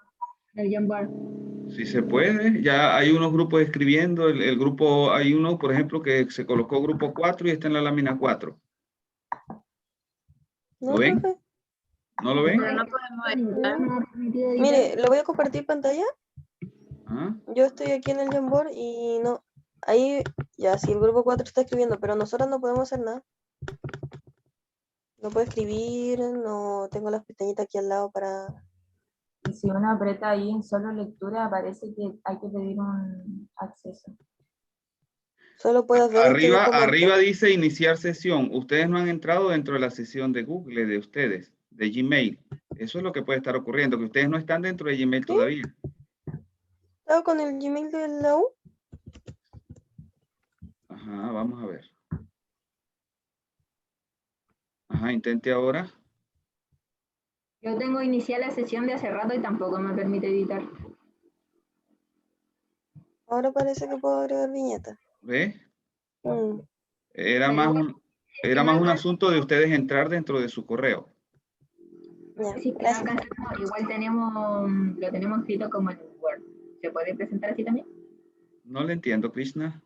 [SPEAKER 8] El Jamboard.
[SPEAKER 1] Sí se puede. Ya hay unos grupos escribiendo. El grupo, hay uno, por ejemplo, que se colocó grupo 4 y está en la lámina 4. ¿Lo
[SPEAKER 10] ¿No,
[SPEAKER 1] ven?
[SPEAKER 10] profe?
[SPEAKER 1] ¿No lo ven?
[SPEAKER 2] Pero no podemos editar.
[SPEAKER 10] Mire, lo voy a compartir pantalla.
[SPEAKER 1] Ah,
[SPEAKER 10] Yo estoy aquí en el Jamboard y no. Ahí, ya, sí, el grupo 4 está escribiendo, pero nosotros no podemos hacer nada. No puedo escribir, no tengo las pestañitas aquí al lado para...
[SPEAKER 5] Y si uno aprieta ahí en solo lectura, aparece que hay que pedir un acceso.
[SPEAKER 10] Solo puedo ver que
[SPEAKER 1] Arriba
[SPEAKER 10] documento.
[SPEAKER 1] dice iniciar sesión. Ustedes no han entrado dentro de la sesión de Google de ustedes, de Gmail. Eso es lo que puede estar ocurriendo, que ustedes no están dentro de Gmail
[SPEAKER 10] ¿Sí?
[SPEAKER 1] todavía.
[SPEAKER 10] ¿Estaba con el Gmail de la U?
[SPEAKER 1] Ajá, vamos a ver. Ajá, intente ahora.
[SPEAKER 8] Yo tengo iniciar la sesión de hace rato y tampoco me permite editar.
[SPEAKER 10] Ahora parece que puedo agregar viñeta.
[SPEAKER 1] ¿Ve?
[SPEAKER 10] Mm,
[SPEAKER 1] Era más un asunto de ustedes entrar dentro de su correo.
[SPEAKER 10] ya,
[SPEAKER 8] Si es que no
[SPEAKER 10] gracias.
[SPEAKER 8] alcanzamos, igual lo tenemos escrito como en Word. ¿Se puede presentar así también?
[SPEAKER 1] No le entiendo, Krishna.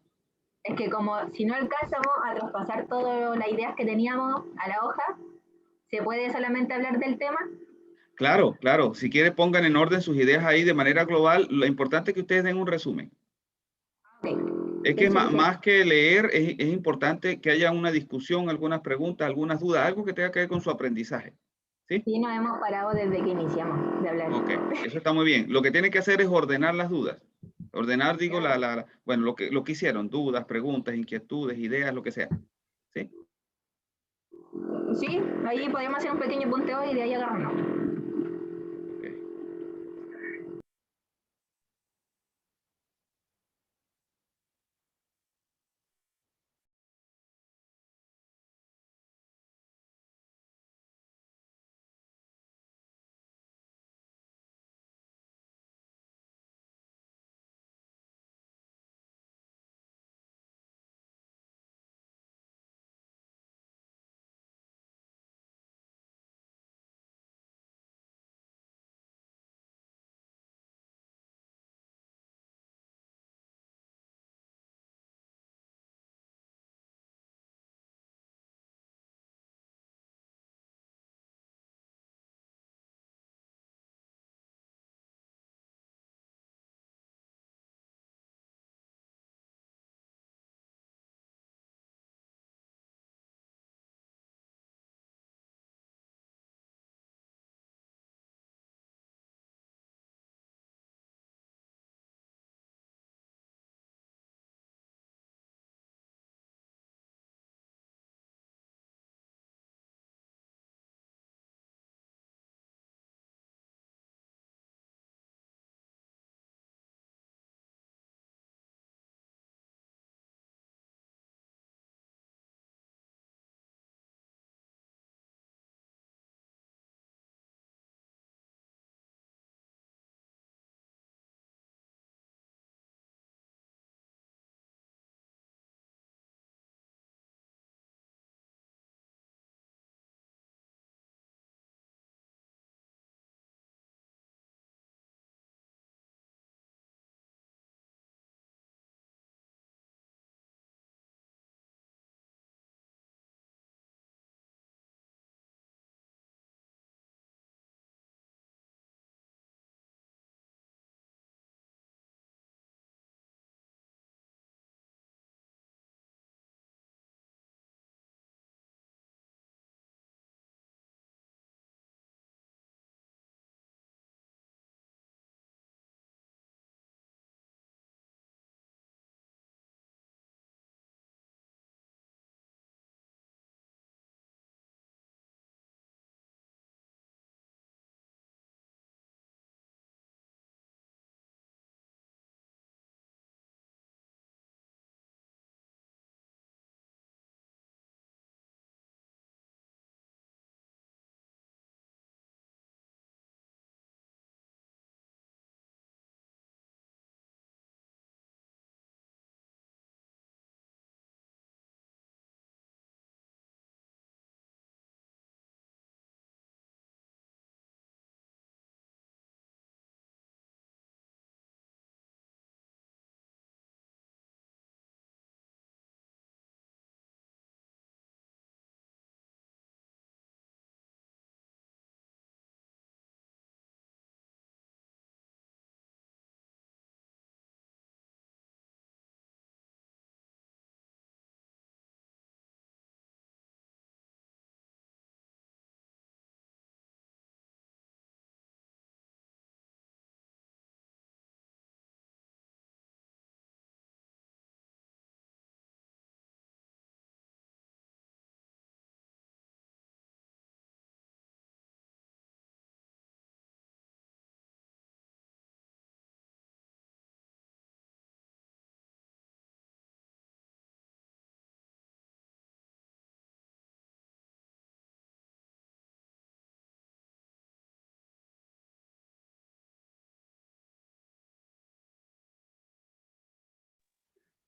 [SPEAKER 8] Es que como si no alcanzamos a traspasar todas las ideas que teníamos a la hoja, ¿se puede solamente hablar del tema?
[SPEAKER 1] Claro, claro. Si quiere, pongan en orden sus ideas ahí de manera global. Lo importante es que ustedes den un resumen.
[SPEAKER 8] Ok.
[SPEAKER 1] Es que
[SPEAKER 8] Es suficiente.
[SPEAKER 1] más que leer, es importante que haya una discusión, algunas preguntas, algunas dudas, algo que tenga que ver con su aprendizaje. ¿Sí?
[SPEAKER 8] Sí, nos hemos parado desde que iniciamos de hablar.
[SPEAKER 1] Ok, eso está muy bien. Lo que tiene que hacer es ordenar las dudas. Ordenar, digo, bueno, lo que hicieron, dudas, preguntas, inquietudes, ideas, lo que sea. ¿Sí?
[SPEAKER 8] Sí, ahí podemos hacer un pequeño punteo y de ahí agarrarnos.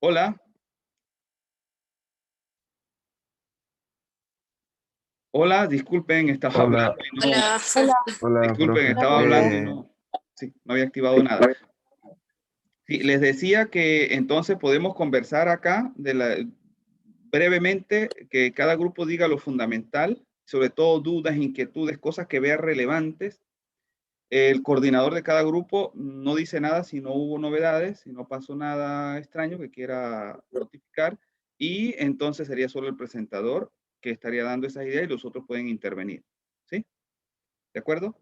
[SPEAKER 1] Hola. Hola, disculpen, estaba
[SPEAKER 11] Hola.
[SPEAKER 1] hablando y no.
[SPEAKER 9] Hola.
[SPEAKER 11] Hola,
[SPEAKER 1] Disculpen,
[SPEAKER 11] profe.
[SPEAKER 1] estaba hablando y no. Sí, no había activado nada. Sí, les decía que entonces podemos conversar acá brevemente, que cada grupo diga lo fundamental, sobre todo dudas, inquietudes, cosas que vea relevantes. El coordinador de cada grupo no dice nada si no hubo novedades, si no pasó nada extraño que quiera notificar, y entonces sería solo el presentador que estaría dando esa idea y los otros pueden intervenir. ¿Sí? ¿De acuerdo?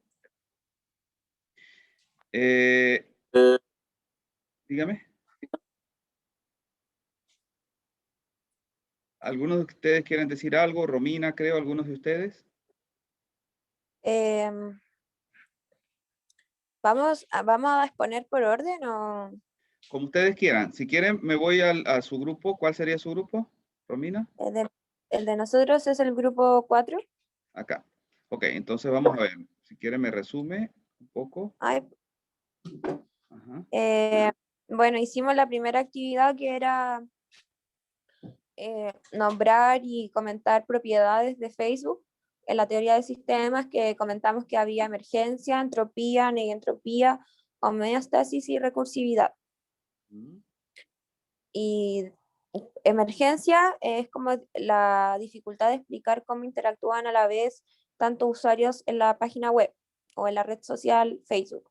[SPEAKER 1] Dígame. ¿Algunos de ustedes quieren decir algo? Romina, creo, algunos de ustedes.
[SPEAKER 12] ¿Vamos a exponer por orden o...?
[SPEAKER 1] Como ustedes quieran. Si quieren, me voy a su grupo. ¿Cuál sería su grupo, Romina?
[SPEAKER 12] El de nosotros es el grupo 4.
[SPEAKER 1] Acá. Ok, entonces vamos a ver. Si quieren, me resume un poco.
[SPEAKER 12] Ay,
[SPEAKER 1] Ajá.
[SPEAKER 12] bueno, hicimos la primera actividad que era nombrar y comentar propiedades de Facebook. En la teoría de sistemas que comentamos que había emergencia, entropía, negentropía, homeostasis y recursividad. Y emergencia es como la dificultad de explicar cómo interactúan a la vez tanto usuarios en la página web o en la red social Facebook.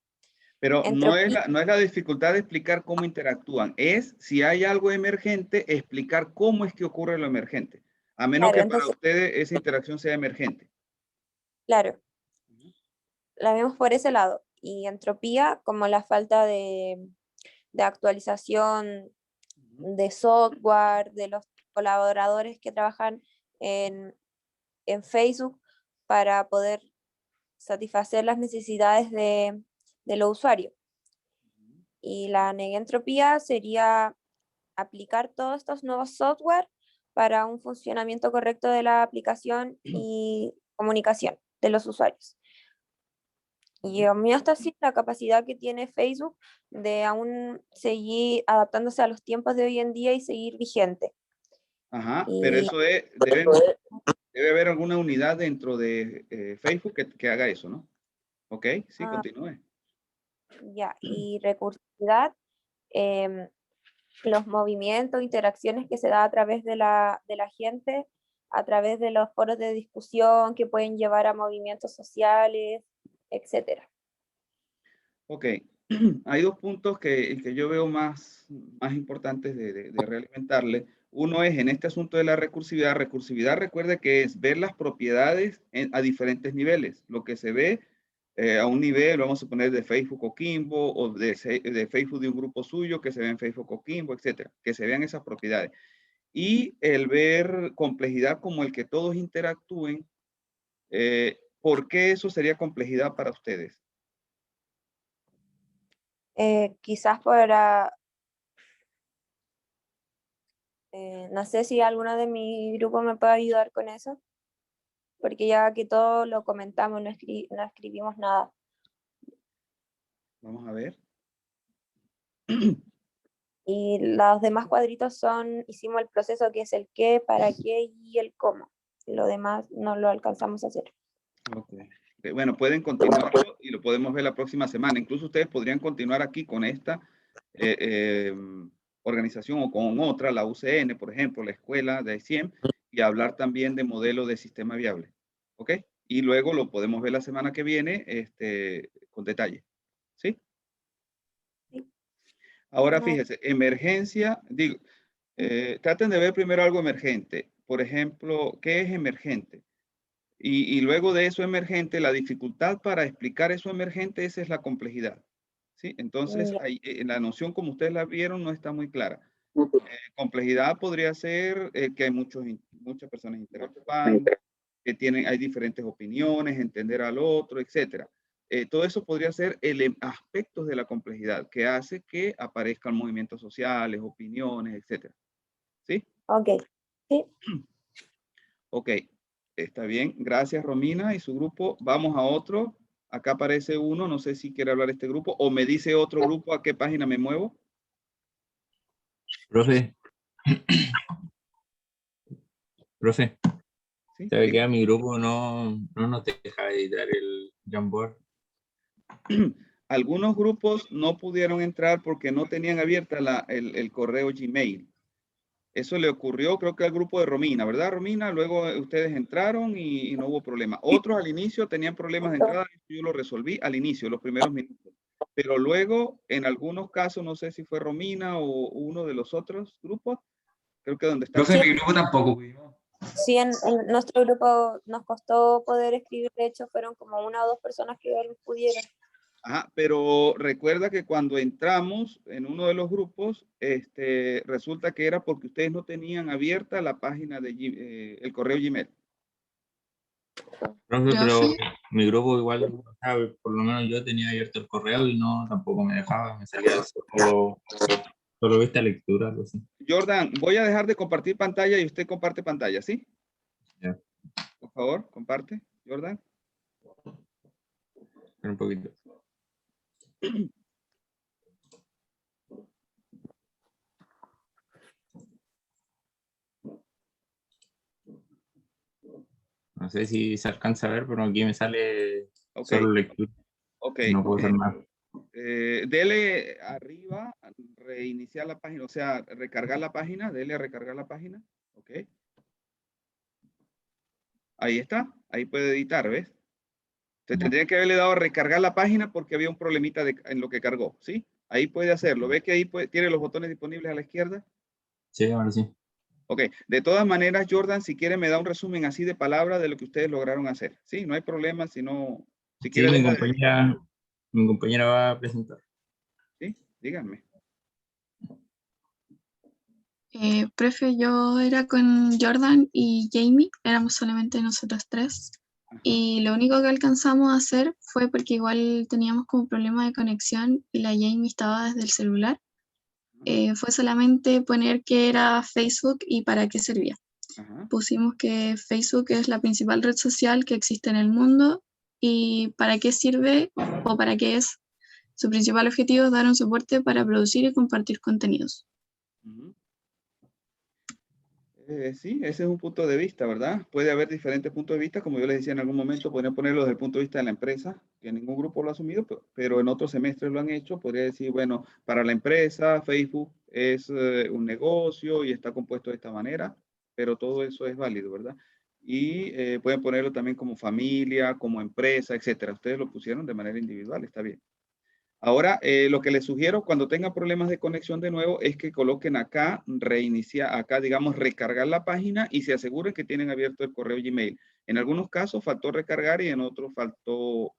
[SPEAKER 1] Pero no es la dificultad de explicar cómo interactúan, es si hay algo emergente, explicar cómo es que ocurre lo emergente, a menos
[SPEAKER 12] Claro,
[SPEAKER 1] que
[SPEAKER 12] entonces,
[SPEAKER 1] para ustedes esa interacción sea emergente.
[SPEAKER 12] Claro, la vemos por ese lado. Y entropía como la falta de actualización de software, de los colaboradores que trabajan en Facebook para poder satisfacer las necesidades de los usuarios. Y la negentropía sería aplicar todos estos nuevos software para un funcionamiento correcto de la aplicación y comunicación de los usuarios. Y homeostasis, la capacidad que tiene Facebook de aún seguir adaptándose a los tiempos de hoy en día y seguir vigente.
[SPEAKER 1] Ajá,
[SPEAKER 12] Y,
[SPEAKER 1] pero eso es, debe haber alguna unidad dentro de Facebook que haga eso, ¿no? Ok, sí, continúe.
[SPEAKER 12] Ya, y recursividad, los movimientos, interacciones que se da a través de la gente, a través de los foros de discusión que pueden llevar a movimientos sociales, etcétera.
[SPEAKER 1] Ok, hay dos puntos que yo veo más importantes de realimentarle. Uno es en este asunto de la recursividad. Recursividad, recuerde que es ver las propiedades a diferentes niveles. Lo que se ve a un nivel, vamos a poner de Facebook Coquimbo o de Facebook de un grupo suyo que se ve en Facebook Coquimbo, etcétera. Que se vean esas propiedades. Y el ver complejidad como el que todos interactúen. ¿Por qué eso sería complejidad para ustedes?
[SPEAKER 12] Quizás para, no sé si alguno de mi grupo me puede ayudar con eso, porque ya que todo lo comentamos, no escribimos nada.
[SPEAKER 1] Vamos a ver.
[SPEAKER 12] Y los demás cuadritos hicimos el proceso que es el qué, para qué y el cómo. Lo demás no lo alcanzamos a hacer.
[SPEAKER 1] Okay. Bueno, pueden continuarlo y lo podemos ver la próxima semana. Incluso ustedes podrían continuar aquí con esta organización o con otra, la UCN, por ejemplo, la escuela de ICIEM, y hablar también de modelo de sistema viable. ¿Ok? Y luego lo podemos ver la semana que viene con detalle. ¿Sí?
[SPEAKER 12] Sí.
[SPEAKER 1] Ahora fíjense, emergencia, digo, traten de ver primero algo emergente. Por ejemplo, ¿qué es emergente? Y luego de eso emergente, la dificultad para explicar eso emergente, esa es la complejidad. ¿Sí? Entonces, ahí, la noción como ustedes la vieron no está muy clara. Complejidad podría ser que hay muchas personas interactuando, que hay diferentes opiniones, entender al otro, etc. Todo eso podría ser aspectos de la complejidad que hace que aparezcan movimientos sociales, opiniones, etc. ¿Sí?
[SPEAKER 12] Ok. Sí.
[SPEAKER 1] Ok. Está bien, gracias Romina y su grupo. Vamos a otro. Acá aparece uno, no sé si quiere hablar este grupo o me dice otro grupo a qué página me muevo.
[SPEAKER 11] Profe, Profe,
[SPEAKER 1] ¿Sí?
[SPEAKER 11] ¿sabe que a mi grupo no nos deja editar el Jamboard?
[SPEAKER 1] Algunos grupos no pudieron entrar porque no tenían abierta el correo Gmail. Eso le ocurrió, creo que al grupo de Romina, ¿verdad, Romina? Luego ustedes entraron y no hubo problema. Otros al inicio tenían problemas de entrada, yo lo resolví al inicio, los primeros minutos. Pero luego, en algunos casos, no sé si fue Romina o uno de los otros grupos, creo que donde está.
[SPEAKER 6] Profe, mi grupo tampoco pudimos.
[SPEAKER 12] Sí, en nuestro grupo nos costó poder escribir, de hecho fueron como 1 o 2 personas que pudieron.
[SPEAKER 1] Ajá, pero recuerda que cuando entramos en uno de los grupos, resulta que era porque ustedes no tenían abierta la página de el correo Gmail.
[SPEAKER 11] Profe, pero mi grupo igual, por lo menos yo tenía abierto el correo y no, tampoco me dejaba, me salía solo vista lectura, algo así.
[SPEAKER 1] Jordan, voy a dejar de compartir pantalla y usted comparte pantalla, ¿sí?
[SPEAKER 11] Ya.
[SPEAKER 1] Por favor, comparte, Jordan.
[SPEAKER 11] Un poquito. No sé si se alcanza a ver, pero aquí me sale solo lectura.
[SPEAKER 1] Ok.
[SPEAKER 11] No puedo hacer nada.
[SPEAKER 1] Dele arriba, reiniciar la página, o sea, recargar la página, dele a recargar la página. Ok. Ahí está, ahí puede editar, ¿ves? Se tendría que haberle dado a recargar la página porque había un problemita en lo que cargó, ¿sí? Ahí puede hacerlo. ¿Ve que ahí tiene los botones disponibles a la izquierda?
[SPEAKER 11] Sí, ahora sí.
[SPEAKER 1] Ok, de todas maneras, Jordan, si quiere me da un resumen así de palabras de lo que ustedes lograron hacer. Sí, no hay problema si no... Si quiere
[SPEAKER 11] Sí, mi compañera va a presentar.
[SPEAKER 1] Sí, díganme.
[SPEAKER 13] Profe, yo era con Jordan y Jamie, éramos solamente nosotros 3. Y lo único que alcanzamos a hacer fue porque igual teníamos como problema de conexión y la Jamie estaba desde el celular. Fue solamente poner qué era Facebook y para qué servía. Pusimos que Facebook es la principal red social que existe en el mundo y para qué sirve o para qué es. Su principal objetivo es dar un soporte para producir y compartir contenidos.
[SPEAKER 1] Sí, ese es un punto de vista, ¿verdad? Puede haber diferentes puntos de vista, como yo les decía en algún momento, podrían ponerlo desde el punto de vista de la empresa, que ningún grupo lo ha asumido, pero en otros semestres lo han hecho. Podría decir, bueno, para la empresa, Facebook es un negocio y está compuesto de esta manera, pero todo eso es válido, ¿verdad? Y pueden ponerlo también como familia, como empresa, etcétera. Ustedes lo pusieron de manera individual, está bien. Ahora, lo que les sugiero cuando tengan problemas de conexión de nuevo es que coloquen acá, acá, digamos, recargar la página y se aseguren que tienen abierto el correo Gmail. En algunos casos faltó recargar y en otros faltó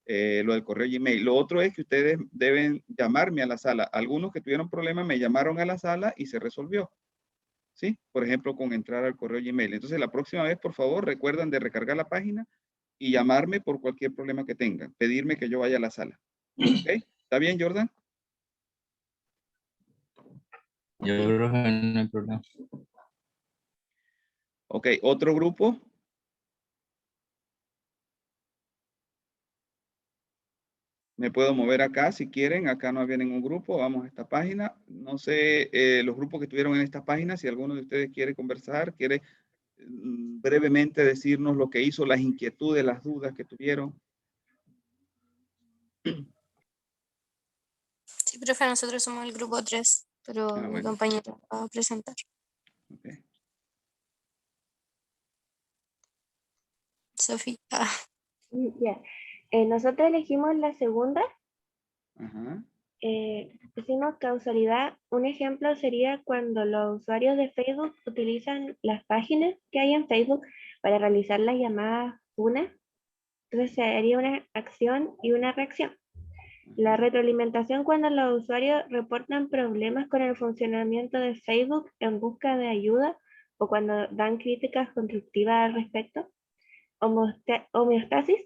[SPEAKER 1] lo del correo Gmail. Lo otro es que ustedes deben llamarme a la sala. Algunos que tuvieron problemas me llamaron a la sala y se resolvió. ¿Sí? Por ejemplo, con entrar al correo Gmail. Entonces, la próxima vez, por favor, recuerden de recargar la página y llamarme por cualquier problema que tengan. Pedirme que yo vaya a la sala. ¿Ok? ¿Está bien, Jordan?
[SPEAKER 11] Yo creo que no hay problema.
[SPEAKER 1] Ok, ¿otro grupo? Me puedo mover acá si quieren. Acá no había ningún grupo. Vamos a esta página. No sé los grupos que estuvieron en esta página. Si alguno de ustedes quiere conversar, quiere brevemente decirnos lo que hizo, las inquietudes, las dudas que tuvieron.
[SPEAKER 9] Sí, profe, nosotros somos el grupo 3, pero mi compañero va a presentar.
[SPEAKER 1] Okay.
[SPEAKER 9] Sofía.
[SPEAKER 2] Ya. Nosotros elegimos la segunda. Hicimos causalidad. Un ejemplo sería cuando los usuarios de Facebook utilizan las páginas que hay en Facebook para realizar las llamadas una. Entonces se haría una acción y una reacción. La retroalimentación cuando los usuarios reportan problemas con el funcionamiento de Facebook en busca de ayuda o cuando dan críticas constructivas al respecto. Homeostasis.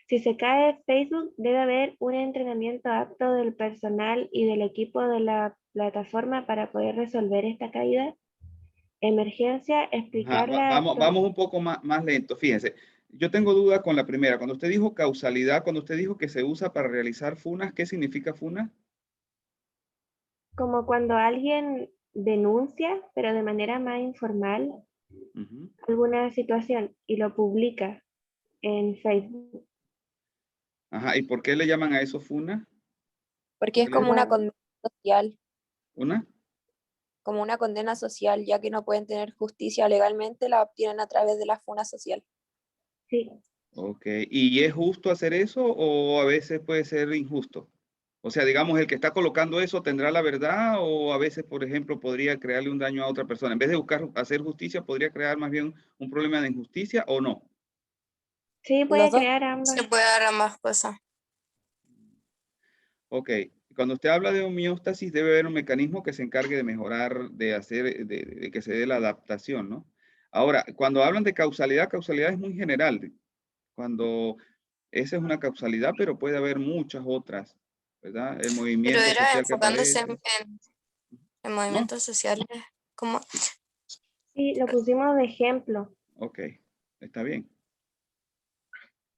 [SPEAKER 2] Si se cae Facebook, debe haber un entrenamiento apto del personal y del equipo de la plataforma para poder resolver esta caída. Emergencia, explicarla.
[SPEAKER 1] Vamos un poco más lento. Fíjense, yo tengo duda con la primera. Cuando usted dijo causalidad, cuando usted dijo que se usa para realizar funas, ¿qué significa funa?
[SPEAKER 2] Como cuando alguien denuncia, pero de manera más informal,
[SPEAKER 1] Ujú.
[SPEAKER 2] alguna situación y lo publica en Facebook.
[SPEAKER 1] Ajá, ¿y por qué le llaman a eso funa?
[SPEAKER 12] Porque es
[SPEAKER 1] ¿Por qué le-
[SPEAKER 12] como una
[SPEAKER 2] Como,
[SPEAKER 12] condena social,
[SPEAKER 1] ¿Una?
[SPEAKER 12] como una condena social, ya que no pueden tener justicia legalmente, la obtienen a través de la funa social.
[SPEAKER 2] sí,
[SPEAKER 1] Ok, ¿y es justo hacer eso o a veces puede ser injusto? O sea, digamos, el que está colocando eso tendrá la verdad o a veces, por ejemplo, podría crearle un daño a otra persona. En vez de buscar hacer justicia, podría crear más bien un problema de injusticia o no.
[SPEAKER 2] sí,
[SPEAKER 12] Los
[SPEAKER 2] puede
[SPEAKER 12] dos,
[SPEAKER 2] crear ambas.
[SPEAKER 9] Se puede dar ambas cosas.
[SPEAKER 1] Ok, cuando usted habla de homeostasis, debe haber un mecanismo que se encargue de mejorar, de hacer, de que se dé la adaptación, ¿no? Ahora, cuando hablan de causalidad, causalidad es muy general. Cuando esa es una causalidad, pero puede haber muchas otras, ¿verdad? El
[SPEAKER 9] Pero
[SPEAKER 1] movimiento
[SPEAKER 9] era
[SPEAKER 1] social que
[SPEAKER 9] enfocándose
[SPEAKER 1] aparece,
[SPEAKER 9] en
[SPEAKER 1] ¿no?
[SPEAKER 9] movimientos sociales, como
[SPEAKER 2] Sí, lo pusimos de ejemplo.
[SPEAKER 1] Ok, está bien.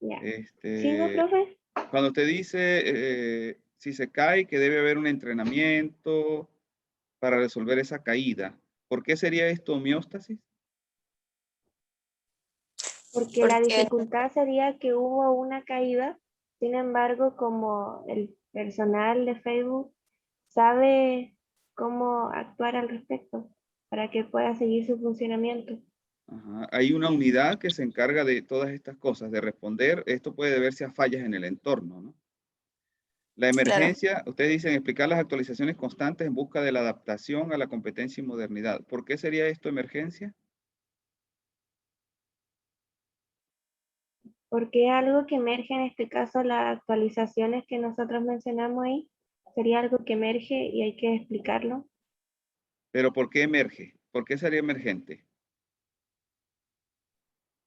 [SPEAKER 2] Ya. ¿Sigo,
[SPEAKER 1] Este,
[SPEAKER 2] profe?
[SPEAKER 1] cuando usted dice, si se cae, que debe haber un entrenamiento para resolver esa caída. ¿Por qué sería esto homeostasis?
[SPEAKER 2] Porque la
[SPEAKER 9] porque
[SPEAKER 2] dificultad sería que hubo una caída, sin embargo, como el personal de Facebook sabe cómo actuar al respecto para que pueda seguir su funcionamiento.
[SPEAKER 1] Ajá. Hay una unidad que se encarga de todas estas cosas, de responder. Esto puede deberse a fallas en el entorno, ¿no? La
[SPEAKER 9] claro,
[SPEAKER 1] emergencia, ustedes dicen explicar las actualizaciones constantes en busca de la adaptación a la competencia y modernidad. ¿Por qué sería esto emergencia?
[SPEAKER 2] Porque algo que emerge en este caso, las actualizaciones que nosotros mencionamos ahí, sería algo que emerge y hay que explicarlo.
[SPEAKER 1] Pero ¿por qué emerge? ¿Por qué sería emergente?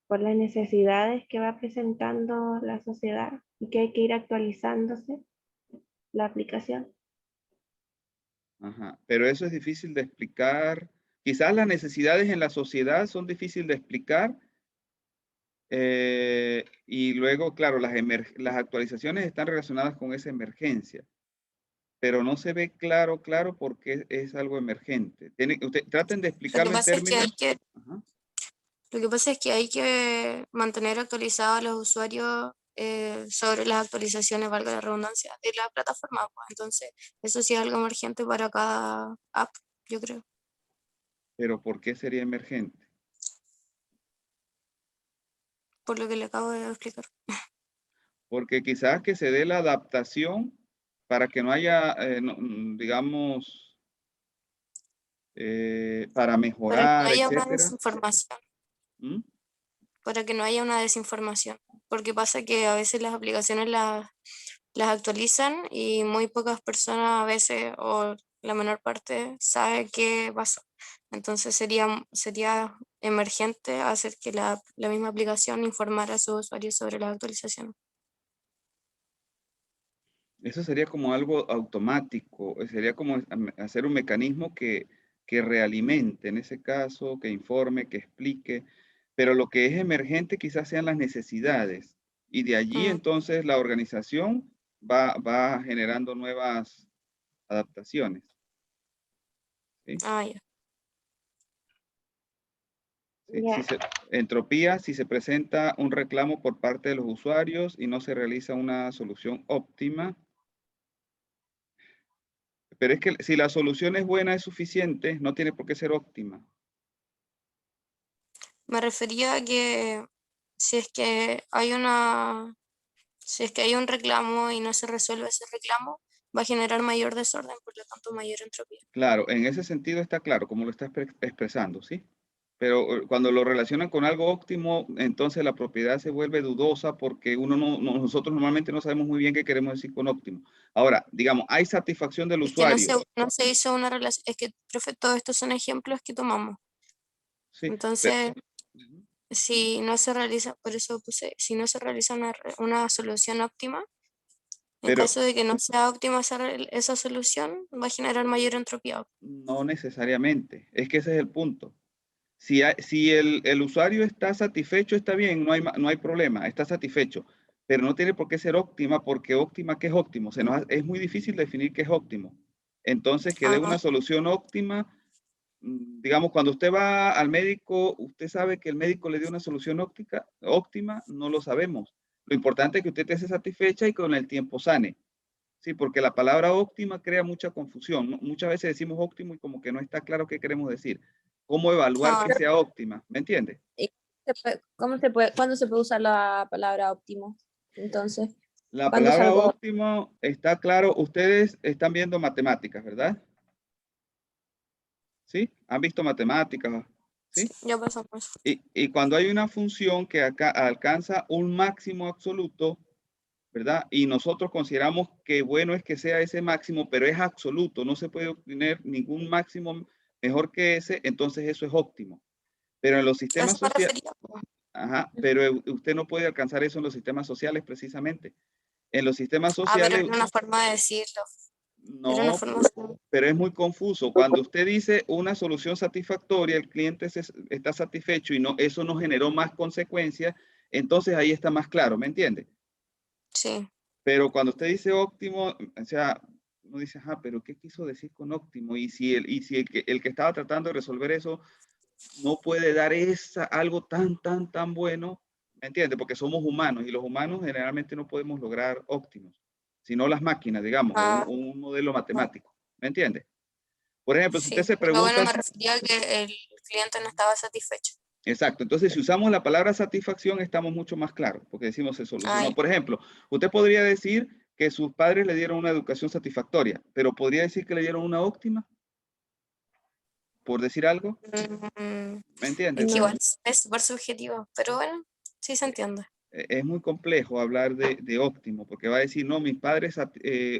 [SPEAKER 2] Por las necesidades que va presentando la sociedad y que hay que ir actualizándose la aplicación.
[SPEAKER 1] Ajá. Pero eso es difícil de explicar. Quizás las necesidades en la sociedad son difíciles de explicar. Y luego, claro, las actualizaciones están relacionadas con esa emergencia, pero no se ve claro, claro, por qué es algo emergente. Traten de
[SPEAKER 9] lo que
[SPEAKER 1] explicarlo en
[SPEAKER 9] pasa es que hay
[SPEAKER 1] términos.
[SPEAKER 9] que,
[SPEAKER 1] Ajá.
[SPEAKER 9] lo que pasa es que hay que mantener actualizados a los usuarios sobre las actualizaciones, valga la redundancia, de la plataforma, pues. Entonces, eso sí es algo emergente para cada app, yo creo,
[SPEAKER 1] Pero ¿por qué sería emergente?
[SPEAKER 9] por lo que le acabo de explicar.
[SPEAKER 1] Porque quizás que se dé la adaptación para que no haya, digamos, para
[SPEAKER 9] Para que no
[SPEAKER 1] mejorar,
[SPEAKER 9] haya una
[SPEAKER 1] etcétera.
[SPEAKER 9] desinformación,
[SPEAKER 1] ¿Mm?
[SPEAKER 9] para que no haya una desinformación, porque pasa que a veces las aplicaciones las actualizan y muy pocas personas a veces o la menor parte sabe qué pasó. Entonces sería emergente hacer que la misma aplicación informara a sus usuarios sobre las actualizaciones.
[SPEAKER 1] Eso sería como algo automático, sería como hacer un mecanismo que realimente, en ese caso, que informe, que explique, pero lo que es emergente quizás sean las necesidades y de allí
[SPEAKER 9] Mm,
[SPEAKER 1] entonces la organización va generando nuevas adaptaciones. ¿Sí?
[SPEAKER 9] ya.
[SPEAKER 1] Sí,
[SPEAKER 2] Ya,
[SPEAKER 1] entropía, si se presenta un reclamo por parte de los usuarios y no se realiza una solución óptima. Pero es que si la solución es buena, es suficiente, no tiene por qué ser óptima.
[SPEAKER 9] Me refería a que si es que hay si es que hay un reclamo y no se resuelve ese reclamo, va a generar mayor desorden, por lo tanto mayor entropía.
[SPEAKER 1] Claro, en ese sentido está claro, como lo está expresando, ¿sí? Pero cuando lo relacionan con algo óptimo, entonces la propiedad se vuelve dudosa porque nosotros normalmente no sabemos muy bien qué queremos decir con óptimo. Ahora, digamos, hay satisfacción del
[SPEAKER 9] Es que
[SPEAKER 1] usuario.
[SPEAKER 9] no se hizo una relación, es que, profe, todos estos son ejemplos que tomamos.
[SPEAKER 1] Sí,
[SPEAKER 9] Entonces, si no se realiza, por eso puse, si no se realiza una solución óptima, en
[SPEAKER 1] pero
[SPEAKER 9] caso de que no sea óptima esa solución, va a generar mayor entropía.
[SPEAKER 1] no necesariamente. Es que ese es el punto. Si el usuario está satisfecho, está bien, no hay problema, está satisfecho, pero no tiene por qué ser óptima, porque óptima, ¿qué es óptimo? Es muy difícil definir qué es óptimo. Entonces, que dé
[SPEAKER 9] Ah,
[SPEAKER 1] una solución óptima digamos, cuando usted va al médico, usted sabe que el médico le dio una solución óptima, no lo sabemos. Lo importante es que usted esté satisfecha y con el tiempo sane. Sí, porque la palabra óptima crea mucha confusión, ¿no? Muchas veces decimos óptimo y como que no está claro qué queremos decir. ¿Cómo evaluar que sea óptima? ¿Me entiende?
[SPEAKER 12] ¿Y cuándo se puede usar la palabra óptimo? Entonces,
[SPEAKER 1] La
[SPEAKER 12] ¿cuándo es
[SPEAKER 1] palabra
[SPEAKER 12] algo?
[SPEAKER 1] óptimo está claro. Ustedes están viendo matemáticas, ¿verdad? ¿Sí? ¿Han visto matemáticas? ¿Sí?
[SPEAKER 9] Ya pasamos.
[SPEAKER 1] Y cuando hay una función que acá alcanza un máximo absoluto, ¿verdad? Y nosotros consideramos que bueno es que sea ese máximo, pero es absoluto, no se puede obtener ningún máximo mejor que ese, entonces eso es óptimo. Pero en los
[SPEAKER 9] A
[SPEAKER 1] sistemas
[SPEAKER 9] eso me
[SPEAKER 1] sociales,
[SPEAKER 9] refería.
[SPEAKER 1] ajá, pero usted no puede alcanzar eso en los sistemas sociales precisamente. En los sistemas
[SPEAKER 9] Ah, pero
[SPEAKER 1] sociales,
[SPEAKER 9] era una forma de decirlo. Era una
[SPEAKER 1] no,
[SPEAKER 9] forma
[SPEAKER 1] pero es muy confuso. Cuando usted dice una solución satisfactoria, el cliente está satisfecho y no, eso no generó más consecuencias, entonces ahí está más claro, ¿me entiende?
[SPEAKER 9] Sí.
[SPEAKER 1] Pero cuando usted dice óptimo, o sea, uno dice, ajá, pero ¿qué quiso decir con óptimo? Y si el que estaba tratando de resolver eso no puede dar algo tan bueno, ¿me entiende? Porque somos humanos y los humanos generalmente no podemos lograr óptimos, sino las máquinas, digamos, o
[SPEAKER 9] Ah,
[SPEAKER 1] un modelo matemático, ¿me entiende? Por ejemplo, si usted
[SPEAKER 9] sí.
[SPEAKER 1] se
[SPEAKER 9] Pero bueno,
[SPEAKER 1] pregunta,
[SPEAKER 9] me refería a que el cliente no estaba satisfecho.
[SPEAKER 1] exacto, entonces si usamos la palabra satisfacción estamos mucho más claros, porque decimos se solucionó.
[SPEAKER 9] Ay,
[SPEAKER 1] Por ejemplo, usted podría decir que sus padres le dieron una educación satisfactoria, pero podría decir que le dieron una óptima, por decir algo,
[SPEAKER 9] mm,
[SPEAKER 1] ¿me
[SPEAKER 9] es
[SPEAKER 1] entiende?
[SPEAKER 9] que igual es súper subjetivo, pero bueno, sí se entiende.
[SPEAKER 1] Es muy complejo hablar de óptimo, porque va a decir, no, mis padres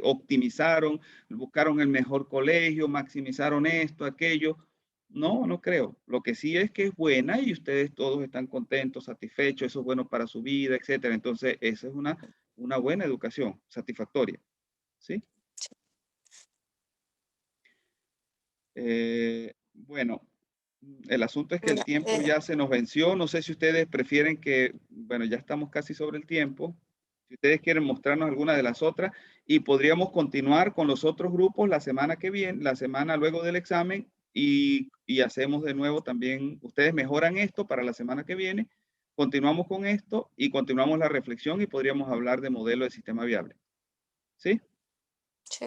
[SPEAKER 1] optimizaron, buscaron el mejor colegio, maximizaron esto, aquello. No, no creo. Lo que sí es que es buena y ustedes todos están contentos, satisfechos, eso es bueno para su vida, etcétera. Entonces, esa es una buena educación, satisfactoria. ¿Sí? Bueno, el asunto es que el
[SPEAKER 9] Ya,
[SPEAKER 1] tiempo ya se nos venció. No sé si ustedes prefieren que, bueno, ya estamos casi sobre el tiempo. Si ustedes quieren mostrarnos alguna de las otras y podríamos continuar con los otros grupos la semana que viene, la semana luego del examen y hacemos de nuevo también, ustedes mejoran esto para la semana que viene, continuamos con esto y continuamos la reflexión y podríamos hablar de modelo de sistema viable. ¿Sí?
[SPEAKER 9] sí.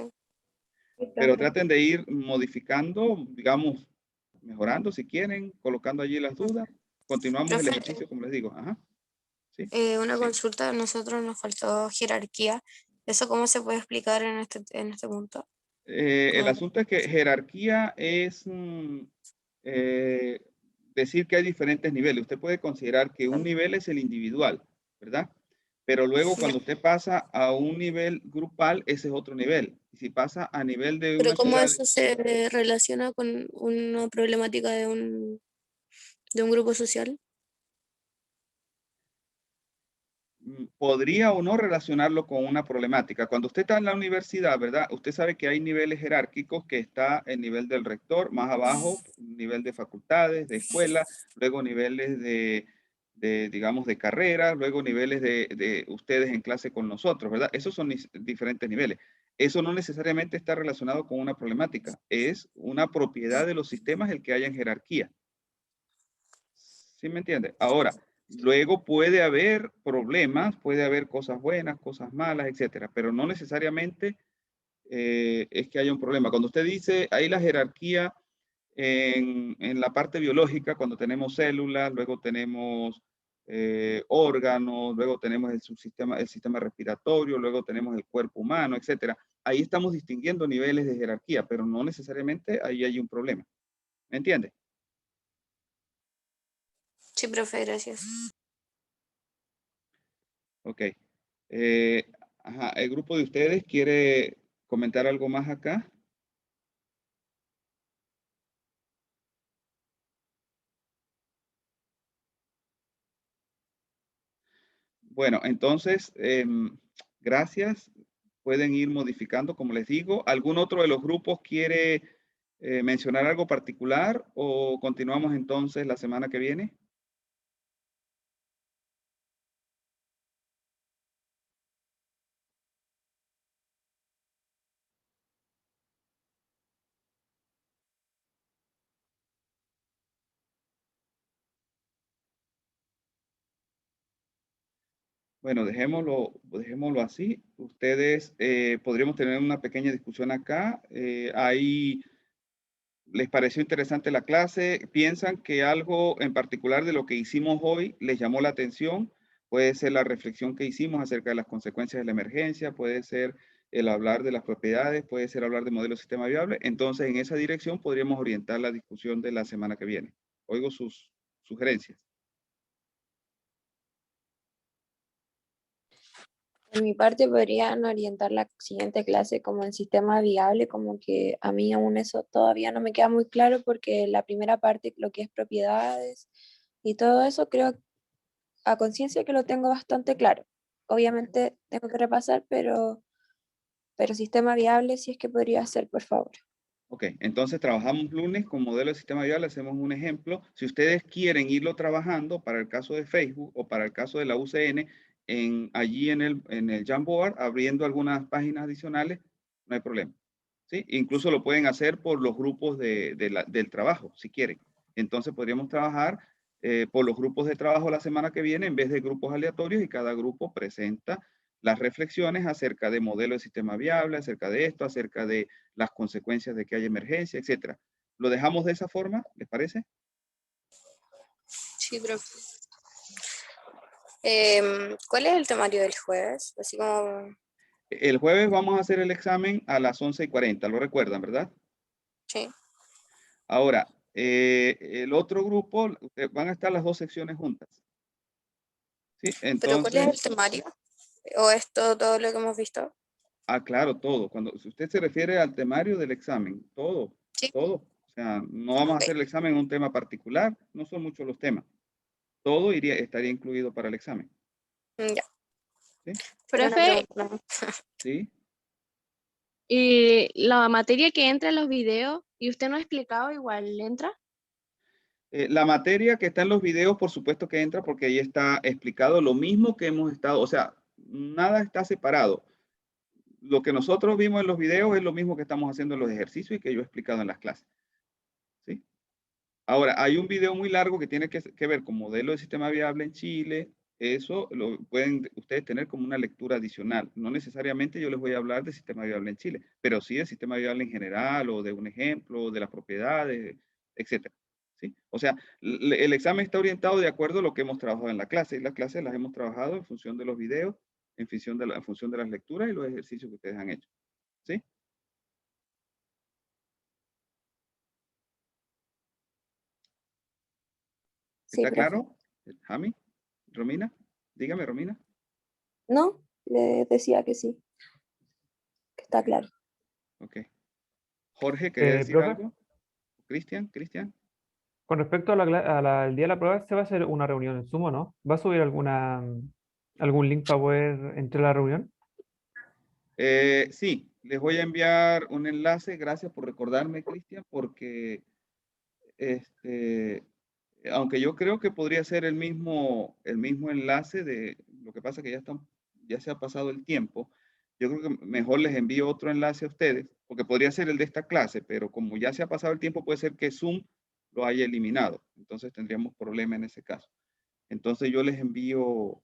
[SPEAKER 1] Pero traten de ir modificando, digamos, mejorando si quieren, colocando allí las dudas. Continuamos el
[SPEAKER 9] Profe,
[SPEAKER 1] ejercicio, como les digo. Ajá, sí.
[SPEAKER 9] una consulta, a nosotros nos faltó jerarquía. ¿Eso cómo se puede explicar en este punto?
[SPEAKER 1] El
[SPEAKER 9] Como-
[SPEAKER 1] asunto es que jerarquía es eh, decir que hay diferentes niveles. Usted puede considerar que un nivel es el individual, ¿verdad? Pero luego
[SPEAKER 9] Ya.
[SPEAKER 1] cuando usted pasa a un nivel grupal, ese es otro nivel. Y si pasa a nivel de
[SPEAKER 9] Pero
[SPEAKER 1] una
[SPEAKER 9] ¿cómo
[SPEAKER 1] ciudad,
[SPEAKER 9] eso se relaciona con una problemática de un grupo social?
[SPEAKER 1] podría o no relacionarlo con una problemática. Cuando usted está en la universidad, ¿verdad? Usted sabe que hay niveles jerárquicos, que está el nivel del rector, más abajo, nivel de facultades, de escuela, luego niveles digamos, de carrera, luego niveles de ustedes en clase con nosotros, ¿verdad? Esos son diferentes niveles. Eso no necesariamente está relacionado con una problemática, es una propiedad de los sistemas el que haya en jerarquía. ¿Sí me entiende? Ahora, luego puede haber problemas, puede haber cosas buenas, cosas malas, etcétera, pero no necesariamente es que haya un problema. Cuando usted dice, hay la jerarquía en la parte biológica, cuando tenemos células, luego tenemos órganos, luego tenemos el sistema respiratorio, luego tenemos el cuerpo humano, etcétera. Ahí estamos distinguiendo niveles de jerarquía, pero no necesariamente ahí hay un problema. ¿Me entiende?
[SPEAKER 9] Sí, profe, gracias.
[SPEAKER 1] Ok. Eh, ajá, ¿el grupo de ustedes quiere comentar algo más acá? Bueno, entonces, gracias. Pueden ir modificando, como les digo. ¿Algún otro de los grupos quiere mencionar algo particular o continuamos entonces la semana que viene? Bueno, dejémoslo así. Ustedes podríamos tener una pequeña discusión acá. Ahí les pareció interesante la clase. ¿Piensan que algo en particular de lo que hicimos hoy les llamó la atención? Puede ser la reflexión que hicimos acerca de las consecuencias de la emergencia, puede ser el hablar de las propiedades, puede ser hablar de modelo de sistema viable. Entonces, en esa dirección podríamos orientar la discusión de la semana que viene. Oigo sus sugerencias.
[SPEAKER 12] Por mi parte, podrían orientar la siguiente clase como en sistema viable, como que a mí aún eso todavía no me queda muy claro porque la primera parte, lo que es propiedades y todo eso, creo a conciencia que lo tengo bastante claro. Obviamente tengo que repasar, pero sistema viable sí es que podría ser, por favor.
[SPEAKER 1] Ok, entonces trabajamos lunes con modelo de sistema viable, hacemos un ejemplo. Si ustedes quieren irlo trabajando para el caso de Facebook o para el caso de la UCN, allí en el Jamboard, abriendo algunas páginas adicionales, no hay problema. ¿Sí? Incluso lo pueden hacer por los grupos del trabajo, si quieren. Entonces podríamos trabajar por los grupos de trabajo la semana que viene en vez de grupos aleatorios y cada grupo presenta las reflexiones acerca de modelo de sistema viable, acerca de esto, acerca de las consecuencias de que haya emergencia, etcétera. ¿Lo dejamos de esa forma? ¿Les parece?
[SPEAKER 9] Sí, profe. ¿Cuál es el temario del jueves? Así como...
[SPEAKER 1] El jueves vamos a hacer el examen a las 11:40, lo recuerdan, ¿verdad?
[SPEAKER 9] Sí.
[SPEAKER 1] Ahora, el otro grupo, van a estar las dos secciones juntas. ¿Sí?
[SPEAKER 9] ¿Pero cuál es el
[SPEAKER 1] Entonces,
[SPEAKER 9] temario? ¿O es todo lo que hemos visto?
[SPEAKER 1] claro, todo. Si usted se refiere al temario del examen, todo,
[SPEAKER 9] Sí.
[SPEAKER 1] todo. O sea, no vamos a hacer el examen en un tema particular, no son muchos los temas. Todo estaría incluido para el examen.
[SPEAKER 9] Ya.
[SPEAKER 1] ¿Sí?
[SPEAKER 14] Profe,
[SPEAKER 1] ¿Sí?
[SPEAKER 14] y la materia que entra en los videos y usted no ha explicado, igual entra.
[SPEAKER 1] La materia que está en los videos, por supuesto que entra porque ahí está explicado lo mismo que hemos estado, o sea, nada está separado. Lo que nosotros vimos en los videos es lo mismo que estamos haciendo en los ejercicios y que yo he explicado en las clases. ¿Sí? Ahora, hay un video muy largo que tiene que ver con modelo de sistema viable en Chile. Eso lo pueden ustedes tener como una lectura adicional. No necesariamente yo les voy a hablar de sistema viable en Chile, pero sí de sistema viable en general o de un ejemplo, de las propiedades, etcétera. ¿Sí? O sea, el examen está orientado de acuerdo a lo que hemos trabajado en la clase. Y las clases las hemos trabajado en función de los videos, en función de las lecturas y los ejercicios que ustedes han hecho. ¿Sí?
[SPEAKER 12] Sí,
[SPEAKER 1] ¿Está
[SPEAKER 12] profe.
[SPEAKER 1] claro? Jami, Romina, dígame, Romina.
[SPEAKER 12] No, le decía que sí, que está claro.
[SPEAKER 1] Ok. Jorge, ¿quería decir
[SPEAKER 3] Profe,
[SPEAKER 1] algo? Cristian.
[SPEAKER 3] con respecto al día de la prueba, ¿se va a hacer una reunión en Zoom o no? ¿Va a subir algún link para poder entrar a la reunión?
[SPEAKER 1] Sí, les voy a enviar un enlace. Gracias por recordarme, Cristian, porque aunque yo creo que podría ser el mismo enlace de lo que pasa que ya se ha pasado el tiempo. Yo creo que mejor les envío otro enlace a ustedes, porque podría ser el de esta clase, pero como ya se ha pasado el tiempo, puede ser que Zoom lo haya eliminado. Entonces tendríamos problema en ese caso. Entonces yo les envío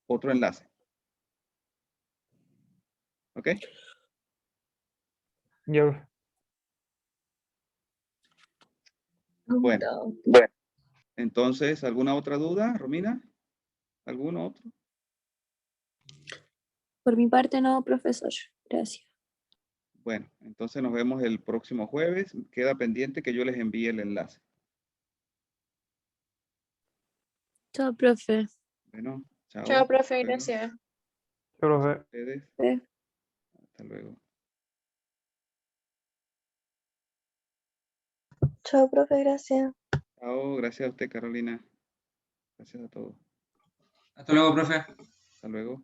[SPEAKER 1] otro enlace. ¿Ok?
[SPEAKER 3] Ya,
[SPEAKER 1] Bueno, entonces, ¿alguna otra duda, Romina? ¿Alguno otro?
[SPEAKER 12] Por mi parte no, profesor. Gracias.
[SPEAKER 1] Bueno, entonces nos vemos el próximo jueves. Queda pendiente que yo les envíe el enlace.
[SPEAKER 14] Chao, profe.
[SPEAKER 1] Bueno, chao.
[SPEAKER 14] Chao, profe,
[SPEAKER 1] Hasta luego.
[SPEAKER 14] gracias.
[SPEAKER 3] profe.
[SPEAKER 1] Ustedes.
[SPEAKER 12] Sí.
[SPEAKER 1] Hasta luego.
[SPEAKER 10] Chao, profe, gracias.
[SPEAKER 1] Chao, gracias a usted, Carolina. Gracias a todos.
[SPEAKER 6] Hasta luego, profe.
[SPEAKER 1] Hasta luego.